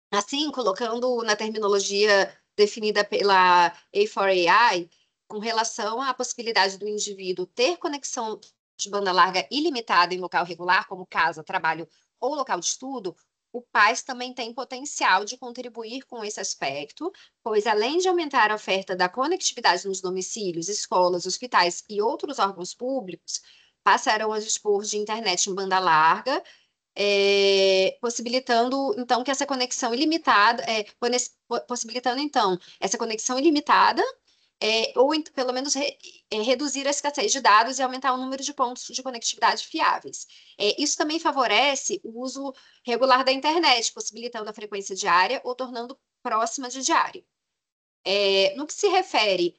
Assim, colocando na terminologia definida pela A4AI, com relação à possibilidade do indivíduo ter conexão de banda larga ilimitada em local regular, como casa, trabalho ou local de estudo, o PAS também tem potencial de contribuir com esse aspecto, pois além de aumentar a oferta da conectividade nos domicílios, escolas, hospitais e outros órgãos públicos, passarão a dispor de internet em banda larga, possibilitando então que essa conexão ilimitada, possibilitando então essa conexão ilimitada, ou pelo menos reduzir a escassez de dados e aumentar o número de pontos de conectividade fiáveis. Isso também favorece o uso regular da internet, possibilitando a frequência diária ou tornando próxima de diária. No que se refere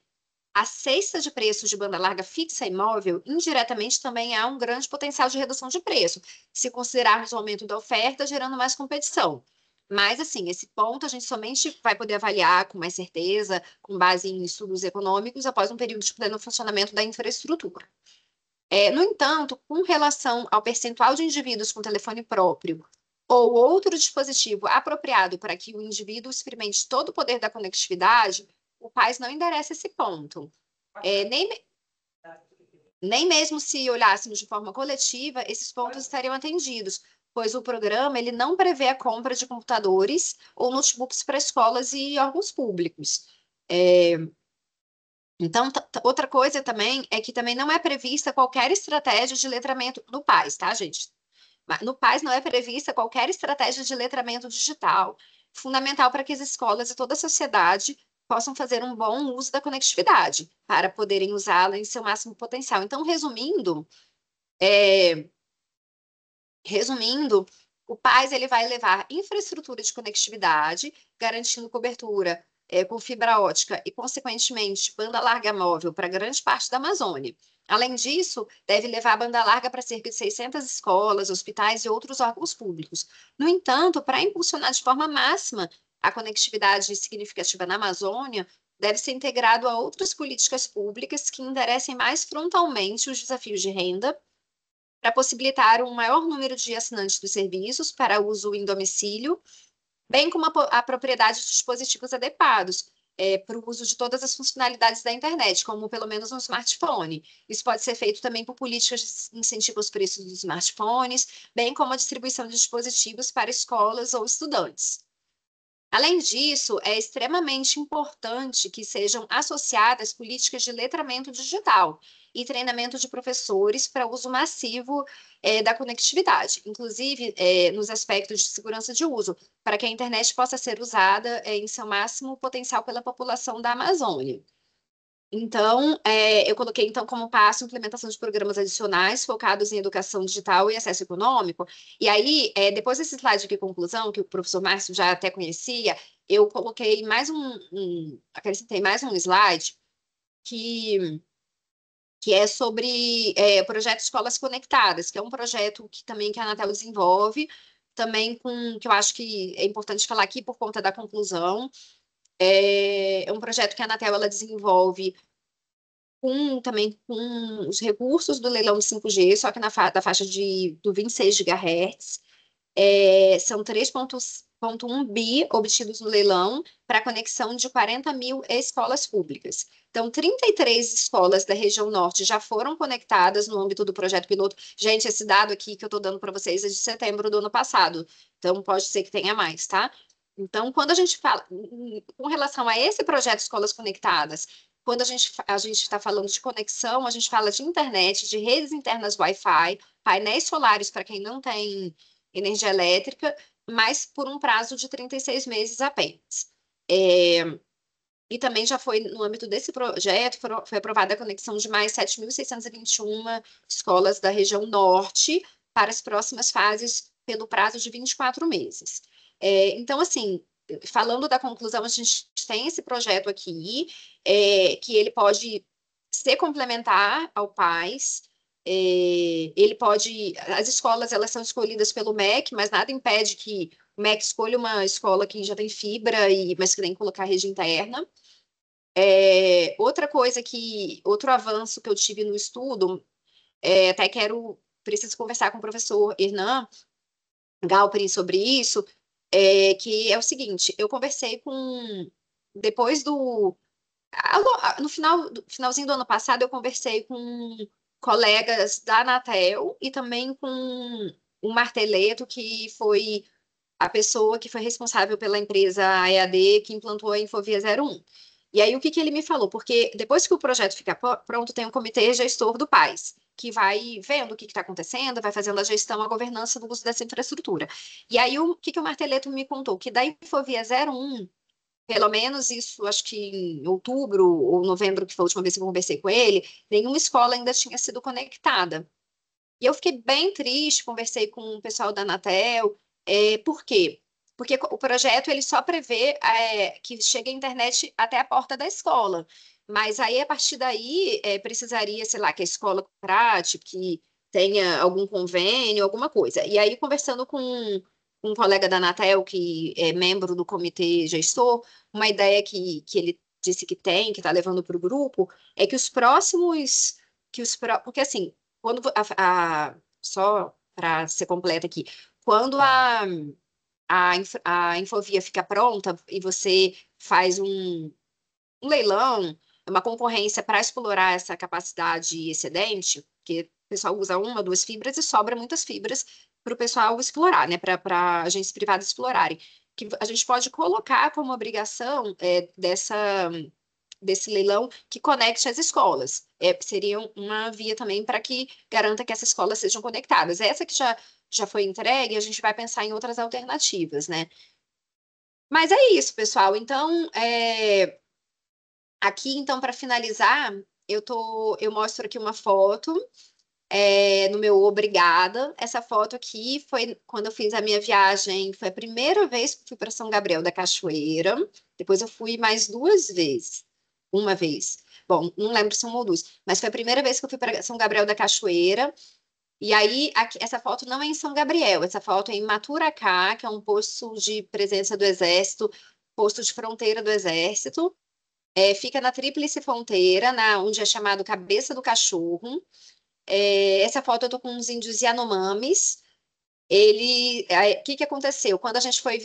à cesta de preços de banda larga fixa e móvel, indiretamente também há um grande potencial de redução de preço, se considerarmos o aumento da oferta, gerando mais competição. Mas, assim, esse ponto a gente somente vai poder avaliar com mais certeza, com base em estudos econômicos, após um período de pleno funcionamento da infraestrutura. No entanto, com relação ao percentual de indivíduos com telefone próprio ou outro dispositivo apropriado para que o indivíduo experimente todo o poder da conectividade, o PAS não endereça esse ponto. Nem mesmo se olhássemos de forma coletiva, esses pontos estariam atendidos, pois o programa ele não prevê a compra de computadores ou notebooks para escolas e órgãos públicos. Então, outra coisa também é que também não é prevista qualquer estratégia de letramento no PAS, tá, gente? No PAS não é prevista qualquer estratégia de letramento digital, fundamental para que as escolas e toda a sociedade possam fazer um bom uso da conectividade, para poderem usá-la em seu máximo potencial. Então, resumindo, o PAS ele vai levar infraestrutura de conectividade, garantindo cobertura com fibra ótica e, consequentemente, banda larga móvel para grande parte da Amazônia. Além disso, deve levar a banda larga para cerca de 600 escolas, hospitais e outros órgãos públicos. No entanto, para impulsionar de forma máxima a conectividade significativa na Amazônia, deve ser integrado a outras políticas públicas que enderecem mais frontalmente os desafios de renda, para possibilitar um maior número de assinantes dos serviços para uso em domicílio, bem como a propriedade de dispositivos adequados para o uso de todas as funcionalidades da internet, como pelo menos um smartphone. Isso pode ser feito também por políticas de incentivo aos preços dos smartphones, bem como a distribuição de dispositivos para escolas ou estudantes. Além disso, é extremamente importante que sejam associadas políticas de letramento digital e treinamento de professores para uso massivo da conectividade, inclusive nos aspectos de segurança de uso, para que a internet possa ser usada em seu máximo potencial pela população da Amazônia. Então, eu coloquei então como passo a implementação de programas adicionais focados em educação digital e acesso econômico. E aí, depois desse slide aqui, conclusão, que o professor Márcio já até conhecia, eu coloquei acrescentei mais um slide que é sobre o projeto Escolas Conectadas, que é um projeto que também que a Anatel desenvolve, também que eu acho que é importante falar aqui por conta da conclusão. É um projeto que a Anatel ela desenvolve também com os recursos do leilão de 5G, só que da faixa do 26 GHz. São 3,1 bi obtidos no leilão para conexão de 40 mil escolas públicas. Então, 33 escolas da região norte já foram conectadas no âmbito do projeto piloto. Gente, esse dado aqui que eu estou dando para vocês é de setembro do ano passado, então pode ser que tenha mais, tá? Então, quando a gente fala, com relação a esse projeto Escolas Conectadas, quando a gente está falando de conexão, a gente fala de internet, de redes internas Wi-Fi, painéis solares para quem não tem energia elétrica, mas por um prazo de 36 meses apenas. É, e também já foi, no âmbito desse projeto, foi aprovada a conexão de mais 7.621 escolas da região norte para as próximas fases pelo prazo de 24 meses. Então, assim, falando da conclusão, a gente tem esse projeto aqui, que ele pode ser complementar ao PAS, ele pode, as escolas elas são escolhidas pelo MEC, mas nada impede que o MEC escolha uma escola que já tem fibra, mas que tem que colocar rede interna. Outra coisa outro avanço que eu tive no estudo, até preciso conversar com o professor Hernan Galperin sobre isso, que é o seguinte, eu conversei depois no finalzinho do ano passado, eu conversei com colegas da Anatel e também com o Marteleto, que foi a pessoa que foi responsável pela empresa EAD que implantou a Infovia 01. E aí, o que ele me falou? Porque depois que o projeto ficar pronto, tem um comitê gestor do PAS, que vai vendo o que está acontecendo, vai fazendo a gestão, a governança do uso dessa infraestrutura. E aí, o que o Marteleto me contou? Que da Infovia 01, pelo menos isso, acho que em outubro ou novembro, que foi a última vez que eu conversei com ele, nenhuma escola ainda tinha sido conectada. E eu fiquei bem triste, conversei com o pessoal da Anatel. Por quê? Porque o projeto ele só prevê que chegue a internet até a porta da escola. Mas aí, a partir daí, precisaria, sei lá, que a escola contrate, que tenha algum convênio, alguma coisa. E aí, conversando com um colega da Anatel, que é membro do comitê gestor, uma ideia que ele disse que tem, que está levando para o grupo, é que os próximos. Porque assim, quando só para ser completa aqui, quando a Infovia fica pronta e você faz um leilão, uma concorrência para explorar essa capacidade excedente, que o pessoal usa uma, duas fibras e sobra muitas fibras para o pessoal explorar, né, para agências privadas explorarem, que a gente pode colocar como obrigação desse leilão que conecte as escolas. Seria uma via também para que garanta que essas escolas sejam conectadas. Essa que já foi entregue, a gente vai pensar em outras alternativas, né? Mas é isso, pessoal. Então, aqui, então, para finalizar, eu mostro aqui uma foto no meu Obrigada. Essa foto aqui foi quando eu fiz a minha viagem, foi a primeira vez que fui para São Gabriel da Cachoeira. Depois eu fui mais duas vezes. Uma vez. Bom, não lembro se uma ou duas, mas foi a primeira vez que eu fui para São Gabriel da Cachoeira. E aí, essa foto não é em São Gabriel, essa foto é em Maturacá, que é um posto de presença do Exército, posto de fronteira do Exército. Fica na Tríplice Fronteira, onde é chamado Cabeça do Cachorro. Essa foto eu tô com uns índios Yanomamis. O que que aconteceu? Quando a gente foi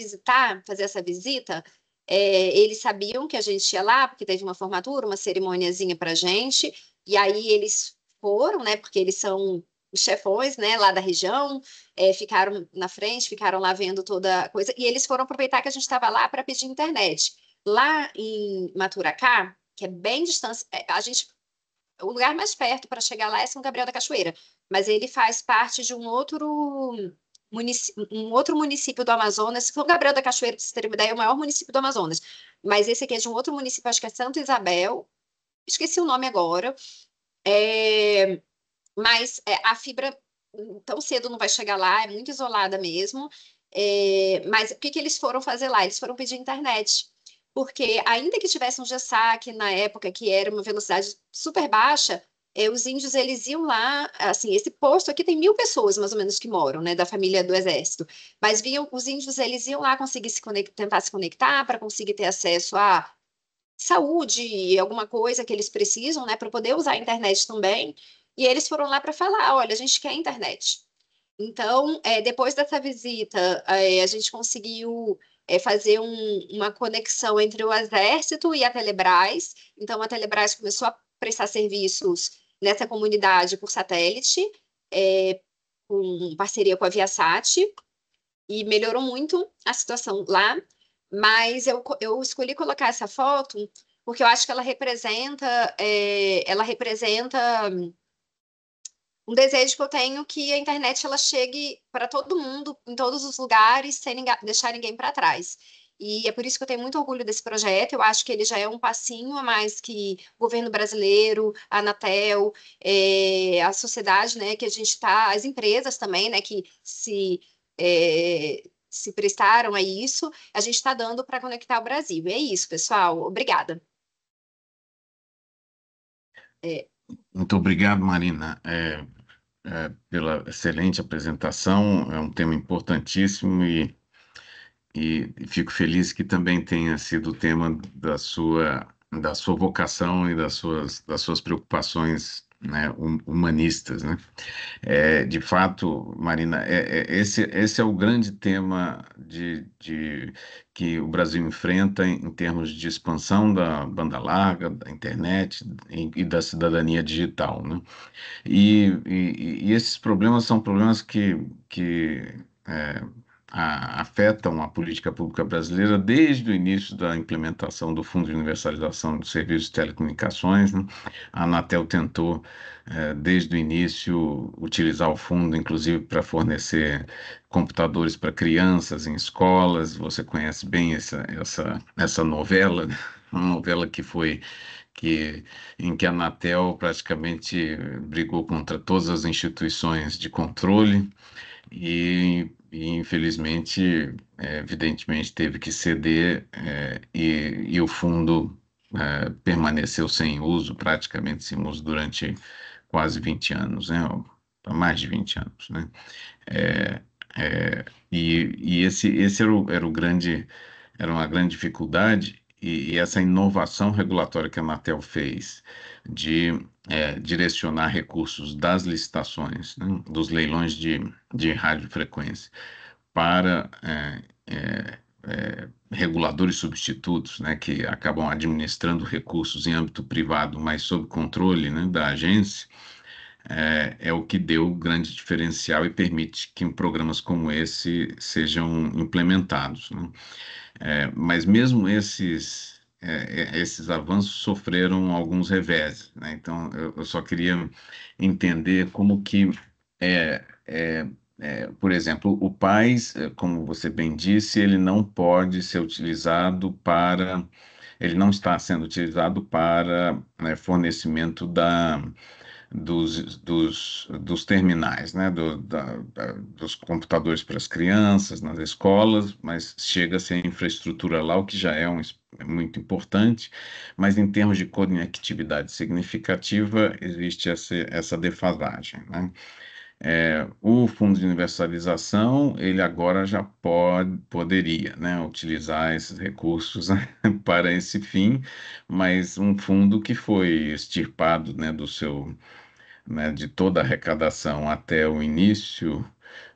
fazer essa visita, eles sabiam que a gente ia lá, porque teve uma formatura, uma cerimôniazinha pra gente, e aí eles foram, né, porque eles são os chefões, né, lá da região, ficaram na frente, ficaram lá vendo toda a coisa, e eles foram aproveitar que a gente estava lá para pedir internet. Lá em Maturacá, que é bem distante, o lugar mais perto para chegar lá é São Gabriel da Cachoeira, mas ele faz parte de um outro município do Amazonas. São Gabriel da Cachoeira, para vocês terem uma ideia, é o maior município do Amazonas. Mas esse aqui é de um outro município, acho que é Santa Isabel, esqueci o nome agora. É, mas a fibra tão cedo não vai chegar lá, é muito isolada mesmo. Mas o que que eles foram fazer lá? Eles foram pedir internet. Porque ainda que tivesse um GSAC na época, que era uma velocidade super baixa, os índios eles iam lá, assim, esse posto aqui tem 1.000 pessoas mais ou menos que moram, né, da família do Exército. Mas os índios eles iam lá conseguir tentar se conectar para conseguir ter acesso a saúde, alguma coisa que eles precisam, né, para poder usar a internet também. E eles foram lá para falar, olha, a gente quer internet. Então, depois dessa visita, a gente conseguiu fazer uma conexão entre o Exército e a Telebrás. Então, a Telebrás começou a prestar serviços nessa comunidade por satélite, com parceria com a Viasat, e melhorou muito a situação lá. Mas eu escolhi colocar essa foto porque eu acho que ela representa Um desejo que eu tenho que a internet ela chegue para todo mundo, em todos os lugares, sem deixar ninguém para trás. E é por isso que eu tenho muito orgulho desse projeto. Eu acho que ele já é um passinho a mais que o governo brasileiro, a Anatel, a sociedade, né, que a gente está, as empresas também, né, que se prestaram a isso, a gente está dando para conectar o Brasil. E é isso, pessoal. Obrigada. É, Muito obrigado, Marina, pela excelente apresentação. É um tema importantíssimo e fico feliz que também tenha sido o tema da sua vocação e das suas preocupações, né, humanistas, né? De fato, Marina, esse é o grande tema que o Brasil enfrenta em termos de expansão da banda larga, da internet e da cidadania digital, né? E esses problemas são problemas que é, afetam a política pública brasileira desde o início da implementação do Fundo de Universalização dos Serviços de Telecomunicações, né? A Anatel tentou, desde o início, utilizar o fundo, inclusive, para fornecer computadores para crianças em escolas. Você conhece bem essa novela, né? Uma novela que em que a Anatel praticamente brigou contra todas as instituições de controle infelizmente, evidentemente, teve que ceder, e o fundo permaneceu sem uso, praticamente sem uso, durante quase 20 anos, né? Ou mais de 20 anos, né? É, esse era o grande, era uma grande dificuldade, e essa inovação regulatória que a Anatel fez de direcionar recursos das licitações, né, dos leilões de radiofrequência para reguladores substitutos, né, que acabam administrando recursos em âmbito privado, mas sob controle, né, da agência, é o que deu o grande diferencial e permite que programas como esse sejam implementados, né? Mas mesmo esses avanços sofreram alguns reveses, né? Então, eu só queria entender como que, é, é, por exemplo, o PAS, como você bem disse, ele não pode ser utilizado para, ele não está sendo utilizado para, né, fornecimento dos terminais, né, dos computadores para as crianças nas escolas, mas chega a ser infraestrutura lá, o que já é muito importante, mas em termos de conectividade significativa, existe essa defasagem, né? O fundo de universalização, ele agora já poderia, né, utilizar esses recursos para esse fim, mas um fundo que foi extirpado, né, né, de toda a arrecadação até o início,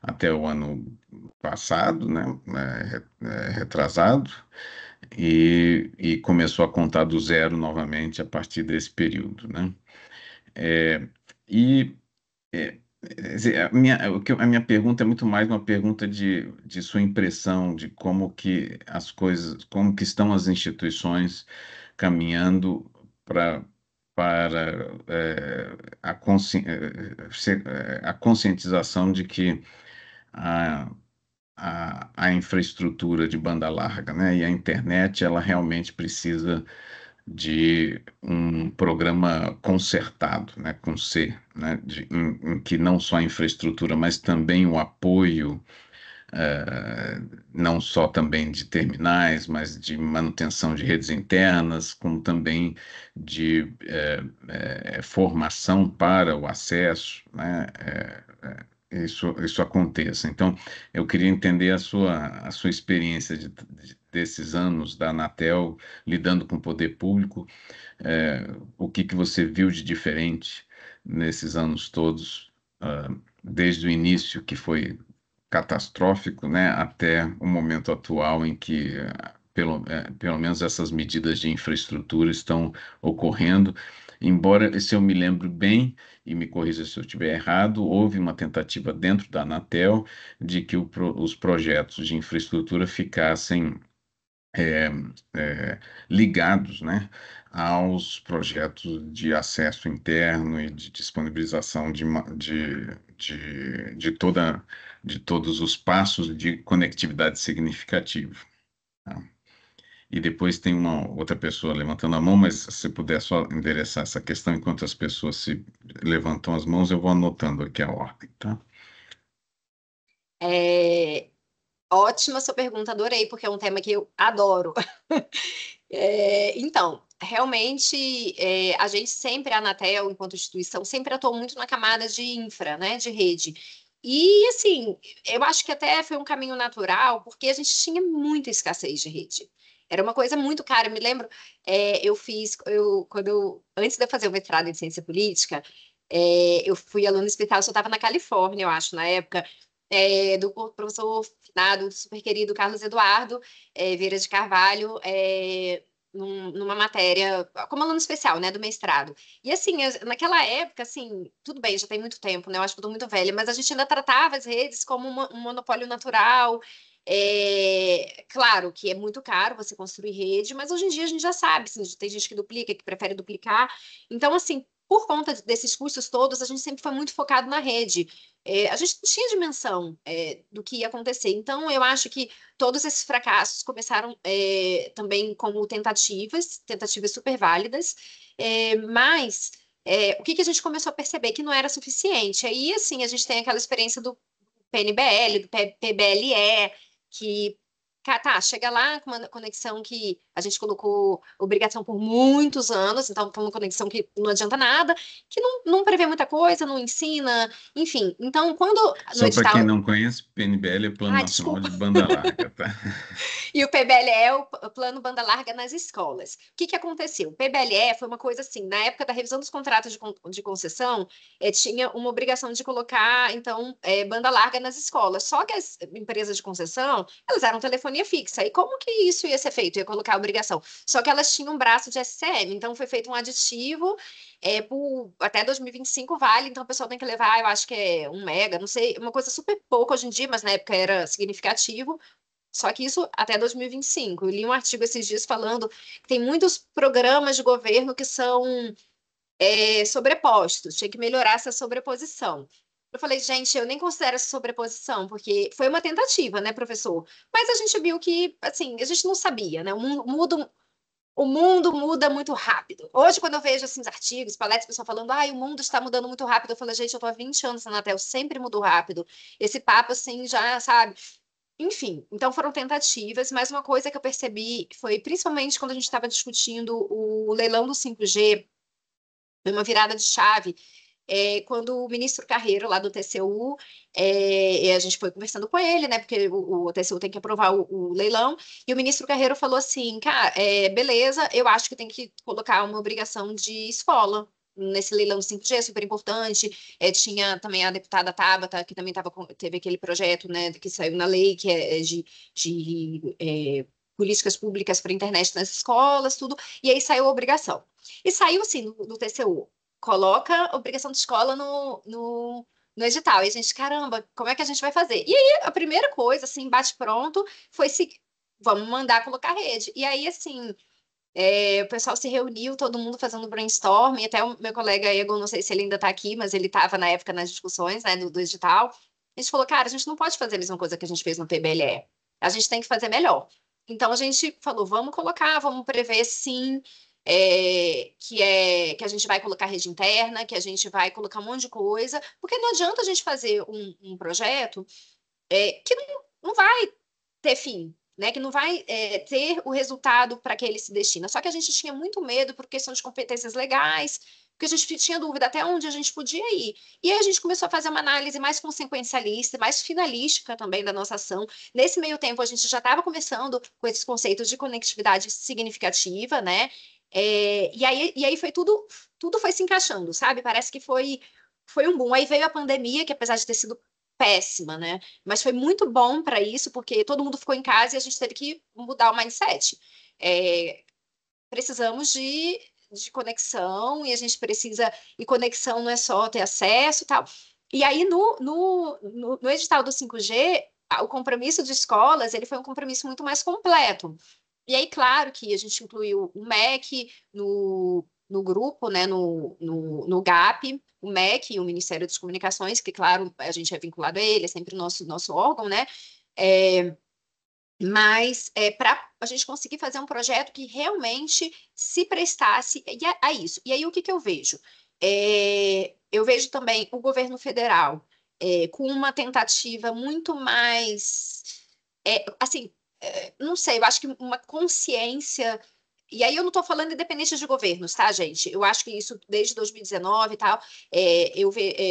até o ano passado, né, retrasado, e começou a contar do zero novamente a partir desse período, né? E quer dizer, a minha pergunta é muito mais uma pergunta de sua impressão de como que as coisas, como que estão as instituições caminhando para para a conscientização de que a, a infraestrutura de banda larga, né, e a internet, ela realmente precisa de um programa concertado, né, com C, né, em que não só a infraestrutura, mas também o apoio, não só também de terminais, mas de manutenção de redes internas, como também de formação para o acesso, né, isso aconteça. Então, eu queria entender a sua experiência desses anos da Anatel lidando com o poder público, o que que você viu de diferente nesses anos todos, desde o início, que foi catastrófico, né, até o momento atual em que pelo menos essas medidas de infraestrutura estão ocorrendo. Embora, se eu me lembro bem, e me corrija se eu estiver errado, houve uma tentativa dentro da Anatel de que os projetos de infraestrutura ficassem é, ligados, né, aos projetos de acesso interno e de disponibilização de todos os passos de conectividade significativa. Tá? E depois tem uma outra pessoa levantando a mão, mas se puder só endereçar essa questão enquanto as pessoas se levantam as mãos, eu vou anotando aqui a ordem, tá? É, ótima sua pergunta, adorei, porque é um tema que eu adoro. Então, realmente, a gente sempre, a Anatel, enquanto instituição, sempre atuou muito na camada de infra, né, de rede. E, assim, eu acho que até foi um caminho natural, porque a gente tinha muita escassez de rede. Era uma coisa muito cara. Eu me lembro, antes de eu fazer o mestrado em ciência política, eu fui aluna especial, eu só estava na Califórnia, eu acho, na época, do professor finado, super querido Carlos Eduardo, Vieira de Carvalho, numa matéria, como aluno especial, né, do mestrado. E assim, naquela época, assim, tudo bem, já tem muito tempo, né, eu acho que eu tô muito velha, mas a gente ainda tratava as redes como um monopólio natural. Claro que é muito caro você construir rede, mas hoje em dia a gente já sabe, assim, tem gente que duplica, que prefere duplicar. Então, assim, por conta desses custos todos, a gente sempre foi muito focado na rede. A gente não tinha dimensão, do que ia acontecer. Então, eu acho que todos esses fracassos começaram, também como tentativas super válidas, mas o que que a gente começou a perceber que não era suficiente. Aí, assim, a gente tem aquela experiência do PNBL, do PBLE, que tá, chega lá com uma conexão que a gente colocou obrigação por muitos anos, então foi uma conexão que não adianta nada, que não prevê muita coisa, não ensina, enfim. Então, quando no Só para quem edital. não conhece, PNBL é Plano Ai, Nacional de desculpa. Banda Larga, tá? E o PBLE é o Plano Banda Larga nas escolas. O que que aconteceu? O PBLE foi uma coisa assim, na época da revisão dos contratos de concessão, tinha uma obrigação de colocar, então, banda larga nas escolas. Só que as empresas de concessão, elas eram telefonia fixa. E como que isso ia ser feito? Ia colocar a obrigação. Só que elas tinham um braço de SCM, então foi feito um aditivo, até 2025 vale, então o pessoal tem que levar, eu acho que é 1 mega, não sei, uma coisa super pouco hoje em dia, mas na época era significativo. Só que isso até 2025. Eu li um artigo esses dias falando que tem muitos programas de governo que são, sobrepostos, tinha que melhorar essa sobreposição. Eu falei, gente, eu nem considero essa sobreposição, porque foi uma tentativa, né, professor? Mas a gente viu que, assim, a gente não sabia, né? O mundo muda muito rápido. Hoje, quando eu vejo assim, os artigos, palestras, pessoal falando, o mundo está mudando muito rápido, eu falo, gente, eu tô há 20 anos na Anatel, sempre mudou rápido. Esse papo, assim, já, sabe? Enfim, então foram tentativas, mas uma coisa que eu percebi foi, principalmente quando a gente estava discutindo o leilão do 5G, foi uma virada de chave, quando o ministro Carreiro, lá do TCU, e a gente foi conversando com ele, né, porque o TCU tem que aprovar o leilão, e o ministro Carreiro falou assim, cara, beleza, eu acho que tem que colocar uma obrigação de escola nesse leilão 5G, super importante. Tinha também a deputada Tabata, que também teve aquele projeto, né, que saiu na lei, que é políticas públicas para a internet nas escolas, tudo, e aí saiu a obrigação. E saiu assim do TCU, coloca obrigação de escola no edital. E a gente, caramba, como é que a gente vai fazer? E aí a primeira coisa, assim, bate pronto, foi se vamos mandar colocar rede. E aí, assim, o pessoal se reuniu, todo mundo fazendo brainstorming, até o meu colega Egon, não sei se ele ainda está aqui, mas ele estava na época nas discussões, né, do edital. A gente falou, cara, a gente não pode fazer a mesma coisa que a gente fez no PBLE. A gente tem que fazer melhor. Então a gente falou, vamos colocar, vamos prever sim, que a gente vai colocar rede interna, que a gente vai colocar um monte de coisa, porque não adianta a gente fazer um projeto, que não vai ter fim, né? Que não vai, ter o resultado para que ele se destina. Só que a gente tinha muito medo por questão de competências legais, porque a gente tinha dúvida até onde a gente podia ir. E aí a gente começou a fazer uma análise mais consequencialista, mais finalística também da nossa ação. Nesse meio tempo, a gente já estava começando com esses conceitos de conectividade significativa, né? E aí foi tudo foi se encaixando, sabe? Parece que foi um boom. Aí veio a pandemia, que apesar de ter sido péssima, né? Mas foi muito bom para isso, porque todo mundo ficou em casa e a gente teve que mudar o mindset. É, precisamos de conexão e a gente precisa. E conexão não é só ter acesso e tal. E aí, no edital do 5G, o compromisso de escolas ele foi um compromisso muito mais completo. E aí, claro que a gente incluiu o MEC no grupo, né, no GAP, o MEC e o Ministério das Comunicações, que, claro, a gente é vinculado a ele, é sempre o nosso órgão, né? É, mas para a gente conseguir fazer um projeto que realmente se prestasse a isso. E aí, o que, que eu vejo? Eu vejo também o governo federal com uma tentativa muito mais, assim, não sei, eu acho que uma consciência. E aí eu não estou falando independente de governos, tá, gente? Eu acho que isso desde 2019 e tal,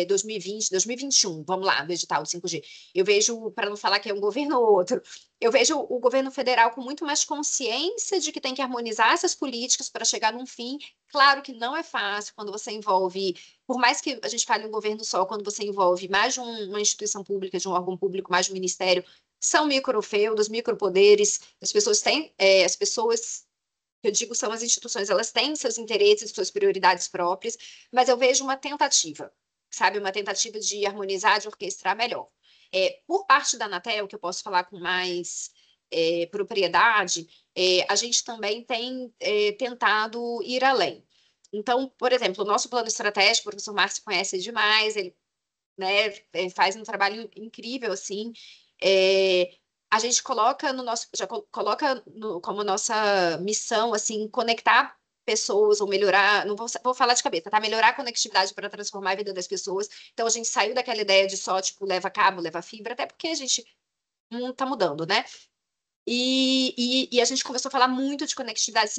2020, 2021, vamos lá, do edital do 5G. Eu vejo, para não falar que é um governo ou outro, eu vejo o governo federal com muito mais consciência de que tem que harmonizar essas políticas para chegar num fim. Claro que não é fácil quando você envolve, por mais que a gente fale em um governo só, quando você envolve mais de uma instituição pública, de um órgão público, mais de um ministério, são microfeudos, micropoderes, as pessoas que eu digo são as instituições, elas têm seus interesses, suas prioridades próprias, mas eu vejo uma tentativa, sabe, uma tentativa de harmonizar, de orquestrar melhor. Por parte da Anatel, que eu posso falar com mais propriedade, a gente também tem tentado ir além. Então, por exemplo, o nosso plano estratégico, o professor Márcio conhece demais, ele, né, faz um trabalho incrível, assim, a gente coloca no nosso, já coloca como nossa missão, assim, conectar pessoas ou melhorar, não vou falar de cabeça, tá? Melhorar a conectividade para transformar a vida das pessoas. Então, a gente saiu daquela ideia de só, tipo, leva cabo, leva fibra, até porque a gente não tá mudando, né? E a gente começou a falar muito de conectividade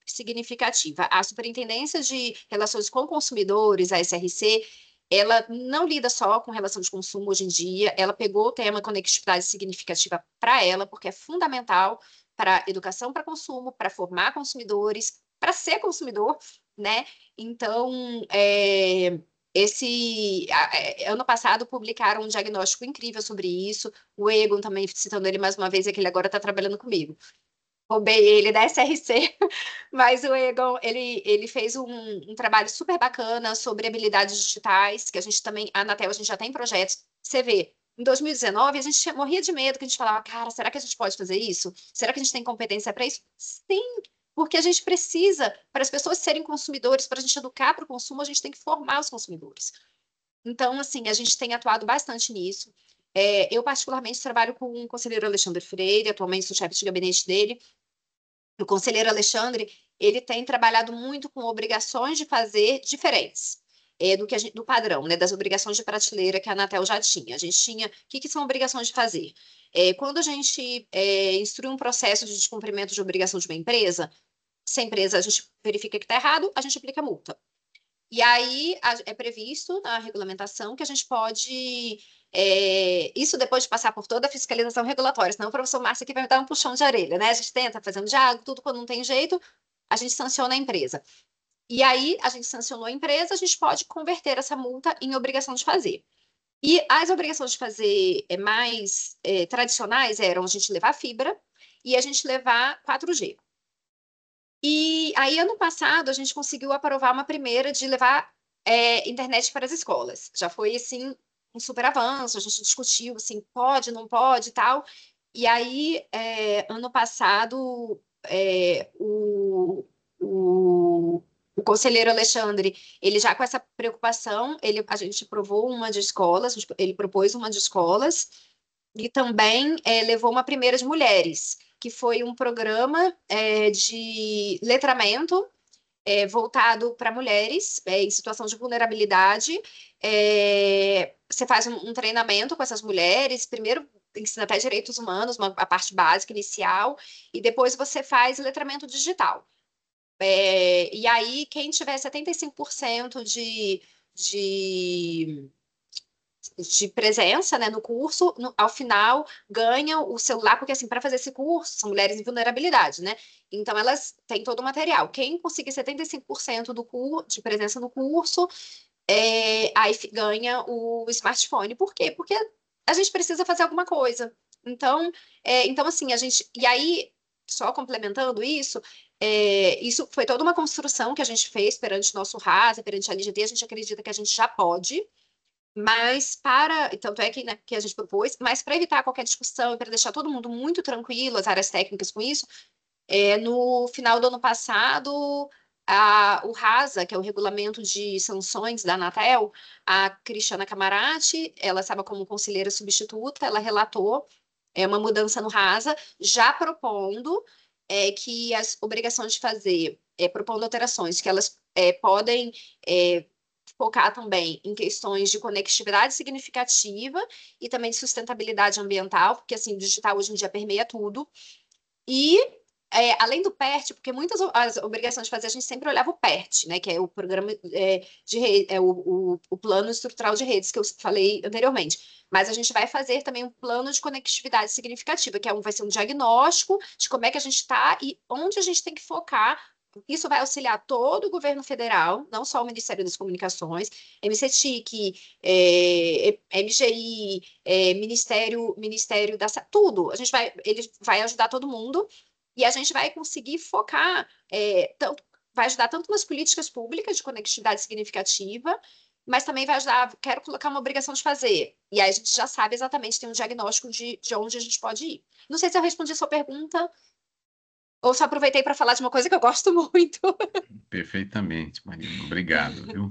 significativa. A Superintendência de Relações com Consumidores, a SRC, ela não lida só com relação de consumo hoje em dia, ela pegou o tema conectividade significativa para ela, porque é fundamental para educação para consumo, para formar consumidores, para ser consumidor, né? Então, ano passado publicaram um diagnóstico incrível sobre isso. O Egon também, citando ele mais uma vez, é que ele agora está trabalhando comigo. Roubei ele da SRC, mas o Egon, ele fez um trabalho super bacana sobre habilidades digitais, que a gente também, a Anatel, a gente já tem projetos. Você vê, em 2019, a gente morria de medo, que a gente falava, cara, será que a gente pode fazer isso? Será que a gente tem competência para isso? Sim, porque a gente precisa, para as pessoas serem consumidores, para a gente educar para o consumo, a gente tem que formar os consumidores. Então, assim, a gente tem atuado bastante nisso. Eu, particularmente, trabalho com o conselheiro Alexandre Freire, atualmente sou chefe de gabinete dele. O conselheiro Alexandre, ele tem trabalhado muito com obrigações de fazer diferentes do padrão, né, das obrigações de prateleira que a Anatel já tinha. A gente tinha, o que são obrigações de fazer? Quando a gente instrui um processo de descumprimento de obrigação de uma empresa, se a empresa a gente verifica que está errado, a gente aplica multa. E aí é previsto na regulamentação que a gente pode. Isso depois de passar por toda a fiscalização regulatória, senão o professor Márcio aqui vai me dar um puxão de orelha, né? A gente tenta fazer um diálogo, tudo quando não tem jeito, a gente sanciona a empresa. E aí, a gente sancionou a empresa, a gente pode converter essa multa em obrigação de fazer. E as obrigações de fazer mais tradicionais eram a gente levar fibra e a gente levar 4G. E aí, ano passado, a gente conseguiu aprovar uma primeira de levar internet para as escolas. Já foi, assim, um super avanço, a gente discutiu, assim, pode, não pode e tal. E aí, ano passado, o conselheiro Alexandre, ele já com essa preocupação, a gente aprovou uma de escolas, ele propôs uma de escolas, e também levou uma primeira de mulheres, que foi um programa de letramento voltado para mulheres em situação de vulnerabilidade. Você faz um treinamento com essas mulheres, primeiro ensina até direitos humanos, a parte básica inicial, e depois você faz letramento digital. E aí, quem tiver 75% de presença, né, no curso, ao final ganham o celular, porque assim, para fazer esse curso, são mulheres em vulnerabilidade, né? Então elas têm todo o material. Quem conseguir 75% de presença no curso, aí ganha o smartphone. Por quê? Porque a gente precisa fazer alguma coisa. Então assim, a gente. E aí, só complementando isso, isso foi toda uma construção que a gente fez perante o nosso RAS, perante a LGD, a gente acredita que a gente já pode. Mas tanto é que, né, que a gente propôs, mas para evitar qualquer discussão e para deixar todo mundo muito tranquilo, as áreas técnicas com isso, No final do ano passado, o RASA, que é o Regulamento de Sanções da Anatel, a Cristiana Camarati, ela estava como conselheira substituta, ela relatou uma mudança no RASA, já propondo que as obrigações de fazer, propondo alterações, que elas podem focar também em questões de conectividade significativa e também de sustentabilidade ambiental, porque assim, o digital hoje em dia permeia tudo. E além do PERT, porque muitas as obrigações de fazer, a gente sempre olhava o PERT, né, que é o programa de rede, o plano estrutural de redes que eu falei anteriormente. Mas a gente vai fazer também um plano de conectividade significativa, que vai ser um diagnóstico de como é que a gente está e onde a gente tem que focar. Isso vai auxiliar todo o governo federal, não só o Ministério das Comunicações, MCTIC, MGI, Ministério da tudo. Ele vai ajudar todo mundo e a gente vai conseguir focar vai ajudar tanto nas políticas públicas de conectividade significativa, mas também vai ajudar, quero colocar uma obrigação de fazer. E aí a gente já sabe exatamente, tem um diagnóstico de onde a gente pode ir. Não sei se eu respondi a sua pergunta ou só aproveitei para falar de uma coisa que eu gosto muito. Perfeitamente, Marina. Obrigado, viu?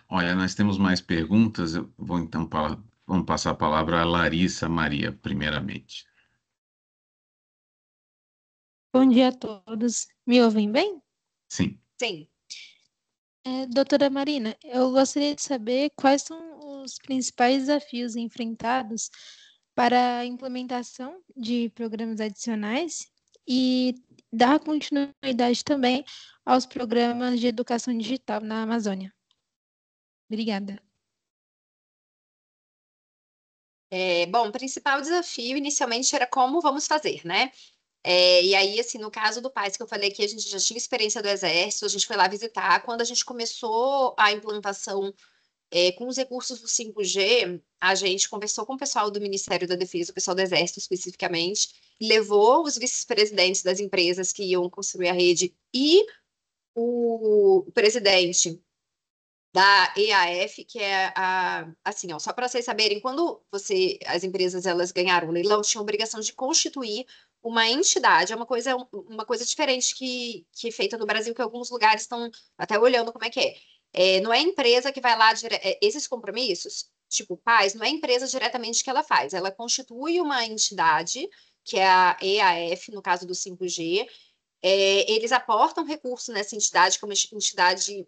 Olha, nós temos mais perguntas. Eu vou então vamos passar a palavra à Larissa Maria, primeiramente. Bom dia a todos. Me ouvem bem? Sim. Sim. Doutora Marina, eu gostaria de saber quais são os principais desafios enfrentados para a implementação de programas adicionais e dar continuidade também aos programas de educação digital na Amazônia. Obrigada. Bom, o principal desafio inicialmente era como vamos fazer, né? E aí, assim, no caso do PAIS, que eu falei que a gente já tinha experiência do Exército, a gente foi lá visitar. Quando a gente começou a implantação com os recursos do 5G, a gente conversou com o pessoal do Ministério da Defesa, o pessoal do Exército especificamente, levou os vice-presidentes das empresas que iam construir a rede e o presidente da EAF, que é assim, ó, só para vocês saberem, quando as empresas elas ganharam o leilão, tinham a obrigação de constituir uma entidade, é uma coisa diferente que é feita no Brasil, que alguns lugares estão até olhando como é que é. Não é a empresa que vai lá, esses compromissos, tipo paz, não é a empresa diretamente que ela faz, ela constitui uma entidade, que é a EAF, no caso do 5G, eles aportam recursos nessa entidade como entidade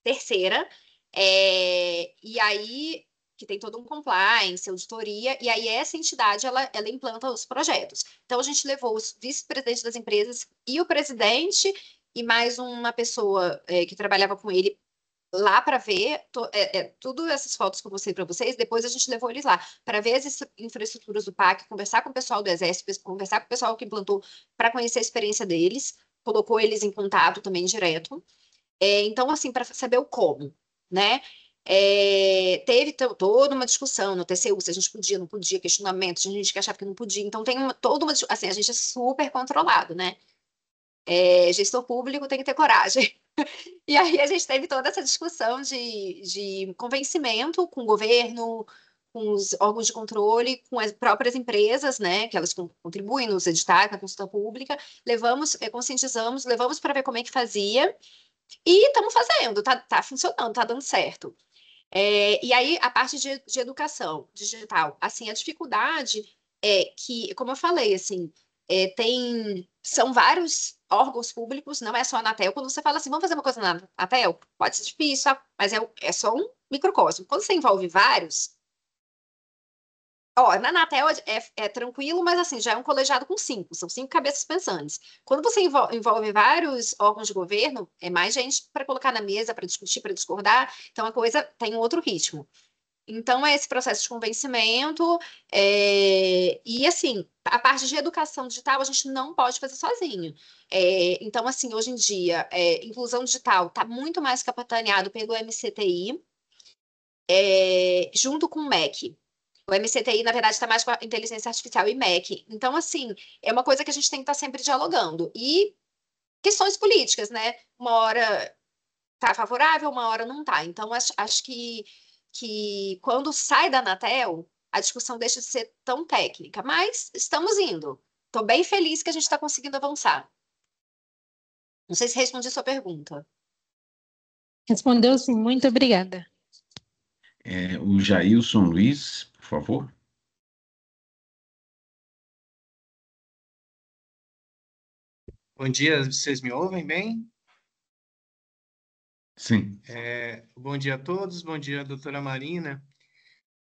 terceira, e aí que tem todo um compliance, auditoria, e aí essa entidade ela implanta os projetos. Então a gente levou os vice-presidentes das empresas e o presidente e mais uma pessoa que trabalhava com ele lá para ver tudo essas fotos que eu mostrei para vocês. Depois a gente levou eles lá para ver as infraestruturas do parque, conversar com o pessoal do Exército, conversar com o pessoal que implantou para conhecer a experiência deles, colocou eles em contato também direto. Então, assim, para saber o como, né? Teve toda uma discussão no TCU, se a gente podia, não podia, questionamento, tinha gente que achava que não podia. Então, tem toda uma. Assim, a gente é super controlado, né? Gestor público tem que ter coragem. E aí a gente teve toda essa discussão de convencimento com o governo, com os órgãos de controle, com as próprias empresas, né, que elas contribuem nos editais, na consulta pública, conscientizamos, levamos para ver como é que fazia, e estamos fazendo, tá funcionando, tá dando certo. E aí, a parte de educação digital, assim, a dificuldade é que, como eu falei, assim, são vários órgãos públicos, não é só a Anatel. Quando você fala assim, vamos fazer uma coisa na Anatel, pode ser difícil, mas é só um microcosmo. Quando você envolve vários, ó, na Anatel é tranquilo, mas assim, já é um colegiado com cinco, são cinco cabeças pensantes. Quando você envolve vários órgãos de governo, é mais gente para colocar na mesa, para discutir, para discordar, então a coisa tem um outro ritmo. Então, é esse processo de convencimento, e assim, a parte de educação digital a gente não pode fazer sozinho. Então, assim, hoje em dia, inclusão digital está muito mais capitaneado pelo MCTI, junto com o MEC. O MCTI, na verdade, está mais com a inteligência artificial e MEC. Então, assim, é uma coisa que a gente tem que estar sempre dialogando. E questões políticas, né? Uma hora tá favorável, uma hora não tá. Então, acho que quando sai da Anatel, a discussão deixa de ser tão técnica. Mas estamos indo. Estou bem feliz que a gente está conseguindo avançar. Não sei se respondi a sua pergunta. Respondeu sim, muito obrigada. O Jailson Luiz, por favor. Bom dia, vocês me ouvem bem? Sim. Bom dia a todos, bom dia, doutora Marina.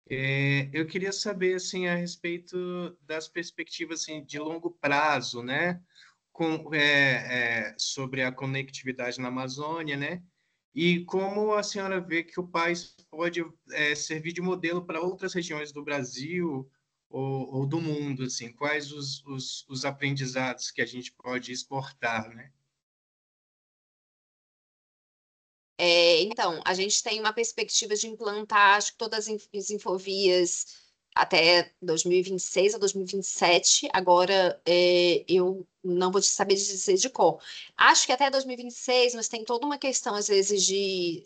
Eu queria saber, assim, a respeito das perspectivas, assim, de longo prazo, né? Sobre a conectividade na Amazônia, né? E como a senhora vê que o país pode servir de modelo para outras regiões do Brasil ou do mundo, assim, quais os aprendizados que a gente pode exportar, né? Então, a gente tem uma perspectiva de implantar, acho que todas as infovias até 2026 ou 2027. Agora, eu não vou te saber dizer de cor. Acho que até 2026, mas tem toda uma questão, às vezes, de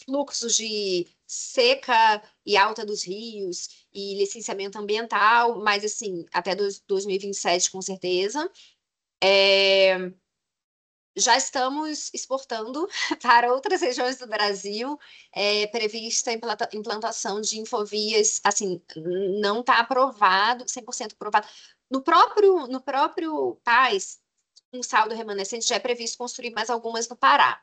fluxos de seca e alta dos rios e licenciamento ambiental, mas, assim, até 2027, com certeza. É, já estamos exportando para outras regiões do Brasil, prevista a implantação de infovias, assim, não está aprovado, 100% aprovado. No próprio PAS, um saldo remanescente já é previsto construir mais algumas no Pará.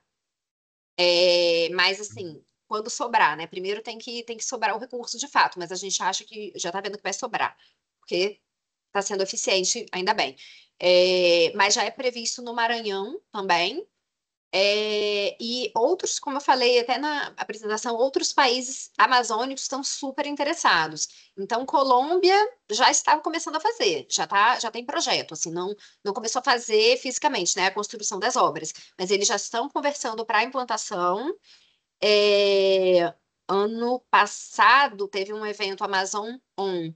Mas, assim, quando sobrar, né? Primeiro tem que sobrar o recurso de fato, mas a gente acha que já está vendo que vai sobrar, porque está sendo eficiente, ainda bem. Mas já é previsto no Maranhão também, e outros, como eu falei até na apresentação, outros países amazônicos estão super interessados. Então, Colômbia já estava começando a fazer, já tem projeto, assim, não começou a fazer fisicamente, né, a construção das obras, mas eles já estão conversando para a implantação. É, Ano passado teve um evento Amazon On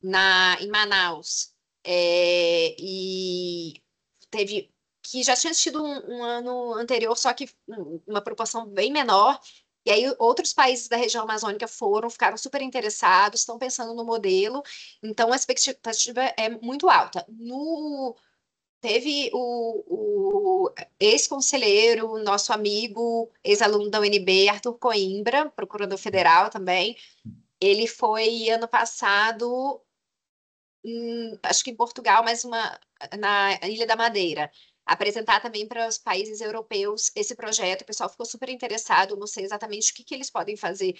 em Manaus, e teve que já tinha tido um ano anterior, só que uma proporção bem menor. E aí outros países da região amazônica ficaram super interessados, estão pensando no modelo. Então a expectativa é muito alta. Teve o ex-conselheiro, nosso amigo, ex-aluno da UNB, Arthur Coimbra, procurador federal também. Ele foi ano passado, acho que em Portugal, na Ilha da Madeira, apresentar também para os países europeus esse projeto. O pessoal ficou super interessado. Não sei exatamente o que eles podem fazer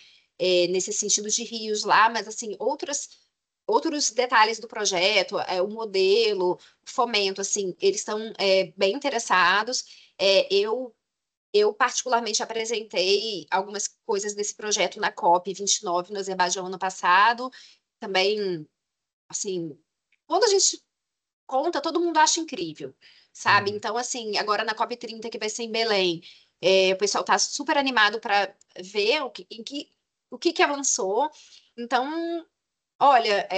nesse sentido de rios lá, mas assim, outros detalhes do projeto, o modelo, o fomento, assim, eles estão bem interessados. Eu particularmente apresentei algumas coisas desse projeto na COP 29 no Azerbaijão ano passado. Também, assim, quando a gente conta, todo mundo acha incrível, sabe? Uhum. Então, assim, agora na COP 30, que vai ser em Belém, o pessoal está super animado para ver o que avançou. Então, olha,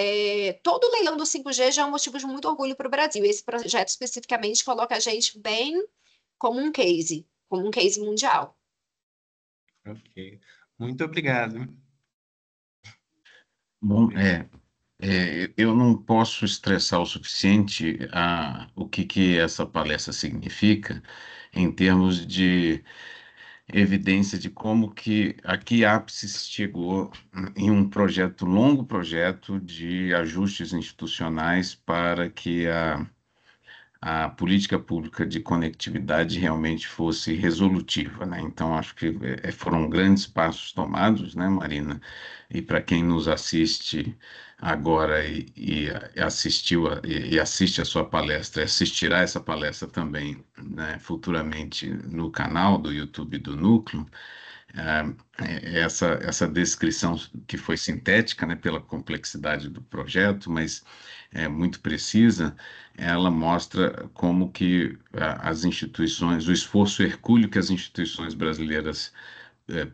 todo leilão do 5G já é um motivo de muito orgulho para o Brasil. Esse projeto especificamente coloca a gente bem como um case mundial. Ok. Muito obrigado. Bom, eu não posso estressar o suficiente o que essa palestra significa em termos de evidência de como que aqui a Apsis chegou em um longo projeto de ajustes institucionais para que a política pública de conectividade realmente fosse resolutiva, né? Então, acho que foram grandes passos tomados, né, Marina? E para quem nos assiste agora e assiste a sua palestra, e assistirá essa palestra também, né, futuramente no canal do YouTube do Núcleo, essa descrição que foi sintética, né, pela complexidade do projeto, mas é muito precisa, ela mostra como que as instituições, o esforço hercúleo que as instituições brasileiras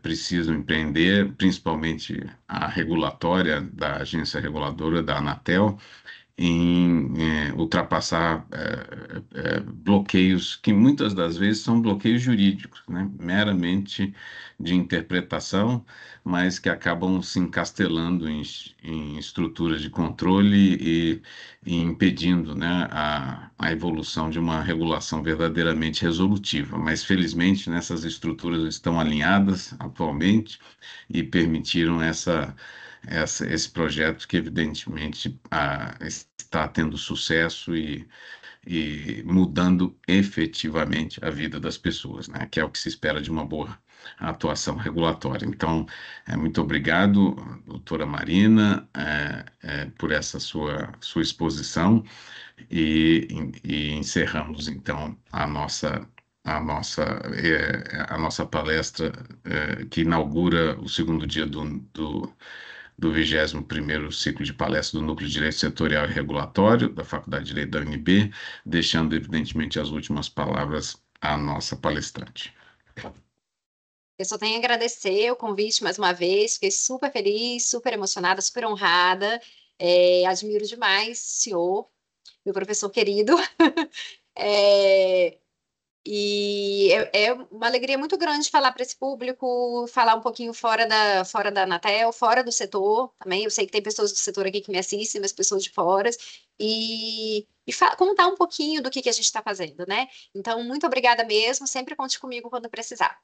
precisam empreender, principalmente a regulatória da agência reguladora da Anatel, em ultrapassar bloqueios que muitas das vezes são bloqueios jurídicos, né? Meramente de interpretação, mas que acabam se encastelando em estruturas de controle e impedindo, né, a evolução de uma regulação verdadeiramente resolutiva. Mas, felizmente, nessas estruturas estão alinhadas atualmente e permitiram esse projeto que, evidentemente, está tendo sucesso e mudando efetivamente a vida das pessoas, né? Que é o que se espera de uma boa atuação regulatória. Então, muito obrigado, doutora Marina, por essa sua exposição e, e encerramos, então, a nossa, a nossa palestra, que inaugura o segundo dia do 21º ciclo de palestra do Núcleo de Direito Setorial e Regulatório da Faculdade de Direito da UNB, deixando, evidentemente, as últimas palavras à nossa palestrante. Eu só tenho a agradecer o convite mais uma vez, fiquei super feliz, super emocionada, super honrada, admiro demais o senhor, meu professor querido, é, e é uma alegria muito grande falar para esse público, falar um pouquinho fora da Anatel, fora do setor também. Eu sei que tem pessoas do setor aqui que me assistem, mas pessoas de fora, e contar um pouquinho do que a gente está fazendo, né? Então, muito obrigada mesmo, sempre conte comigo quando precisar.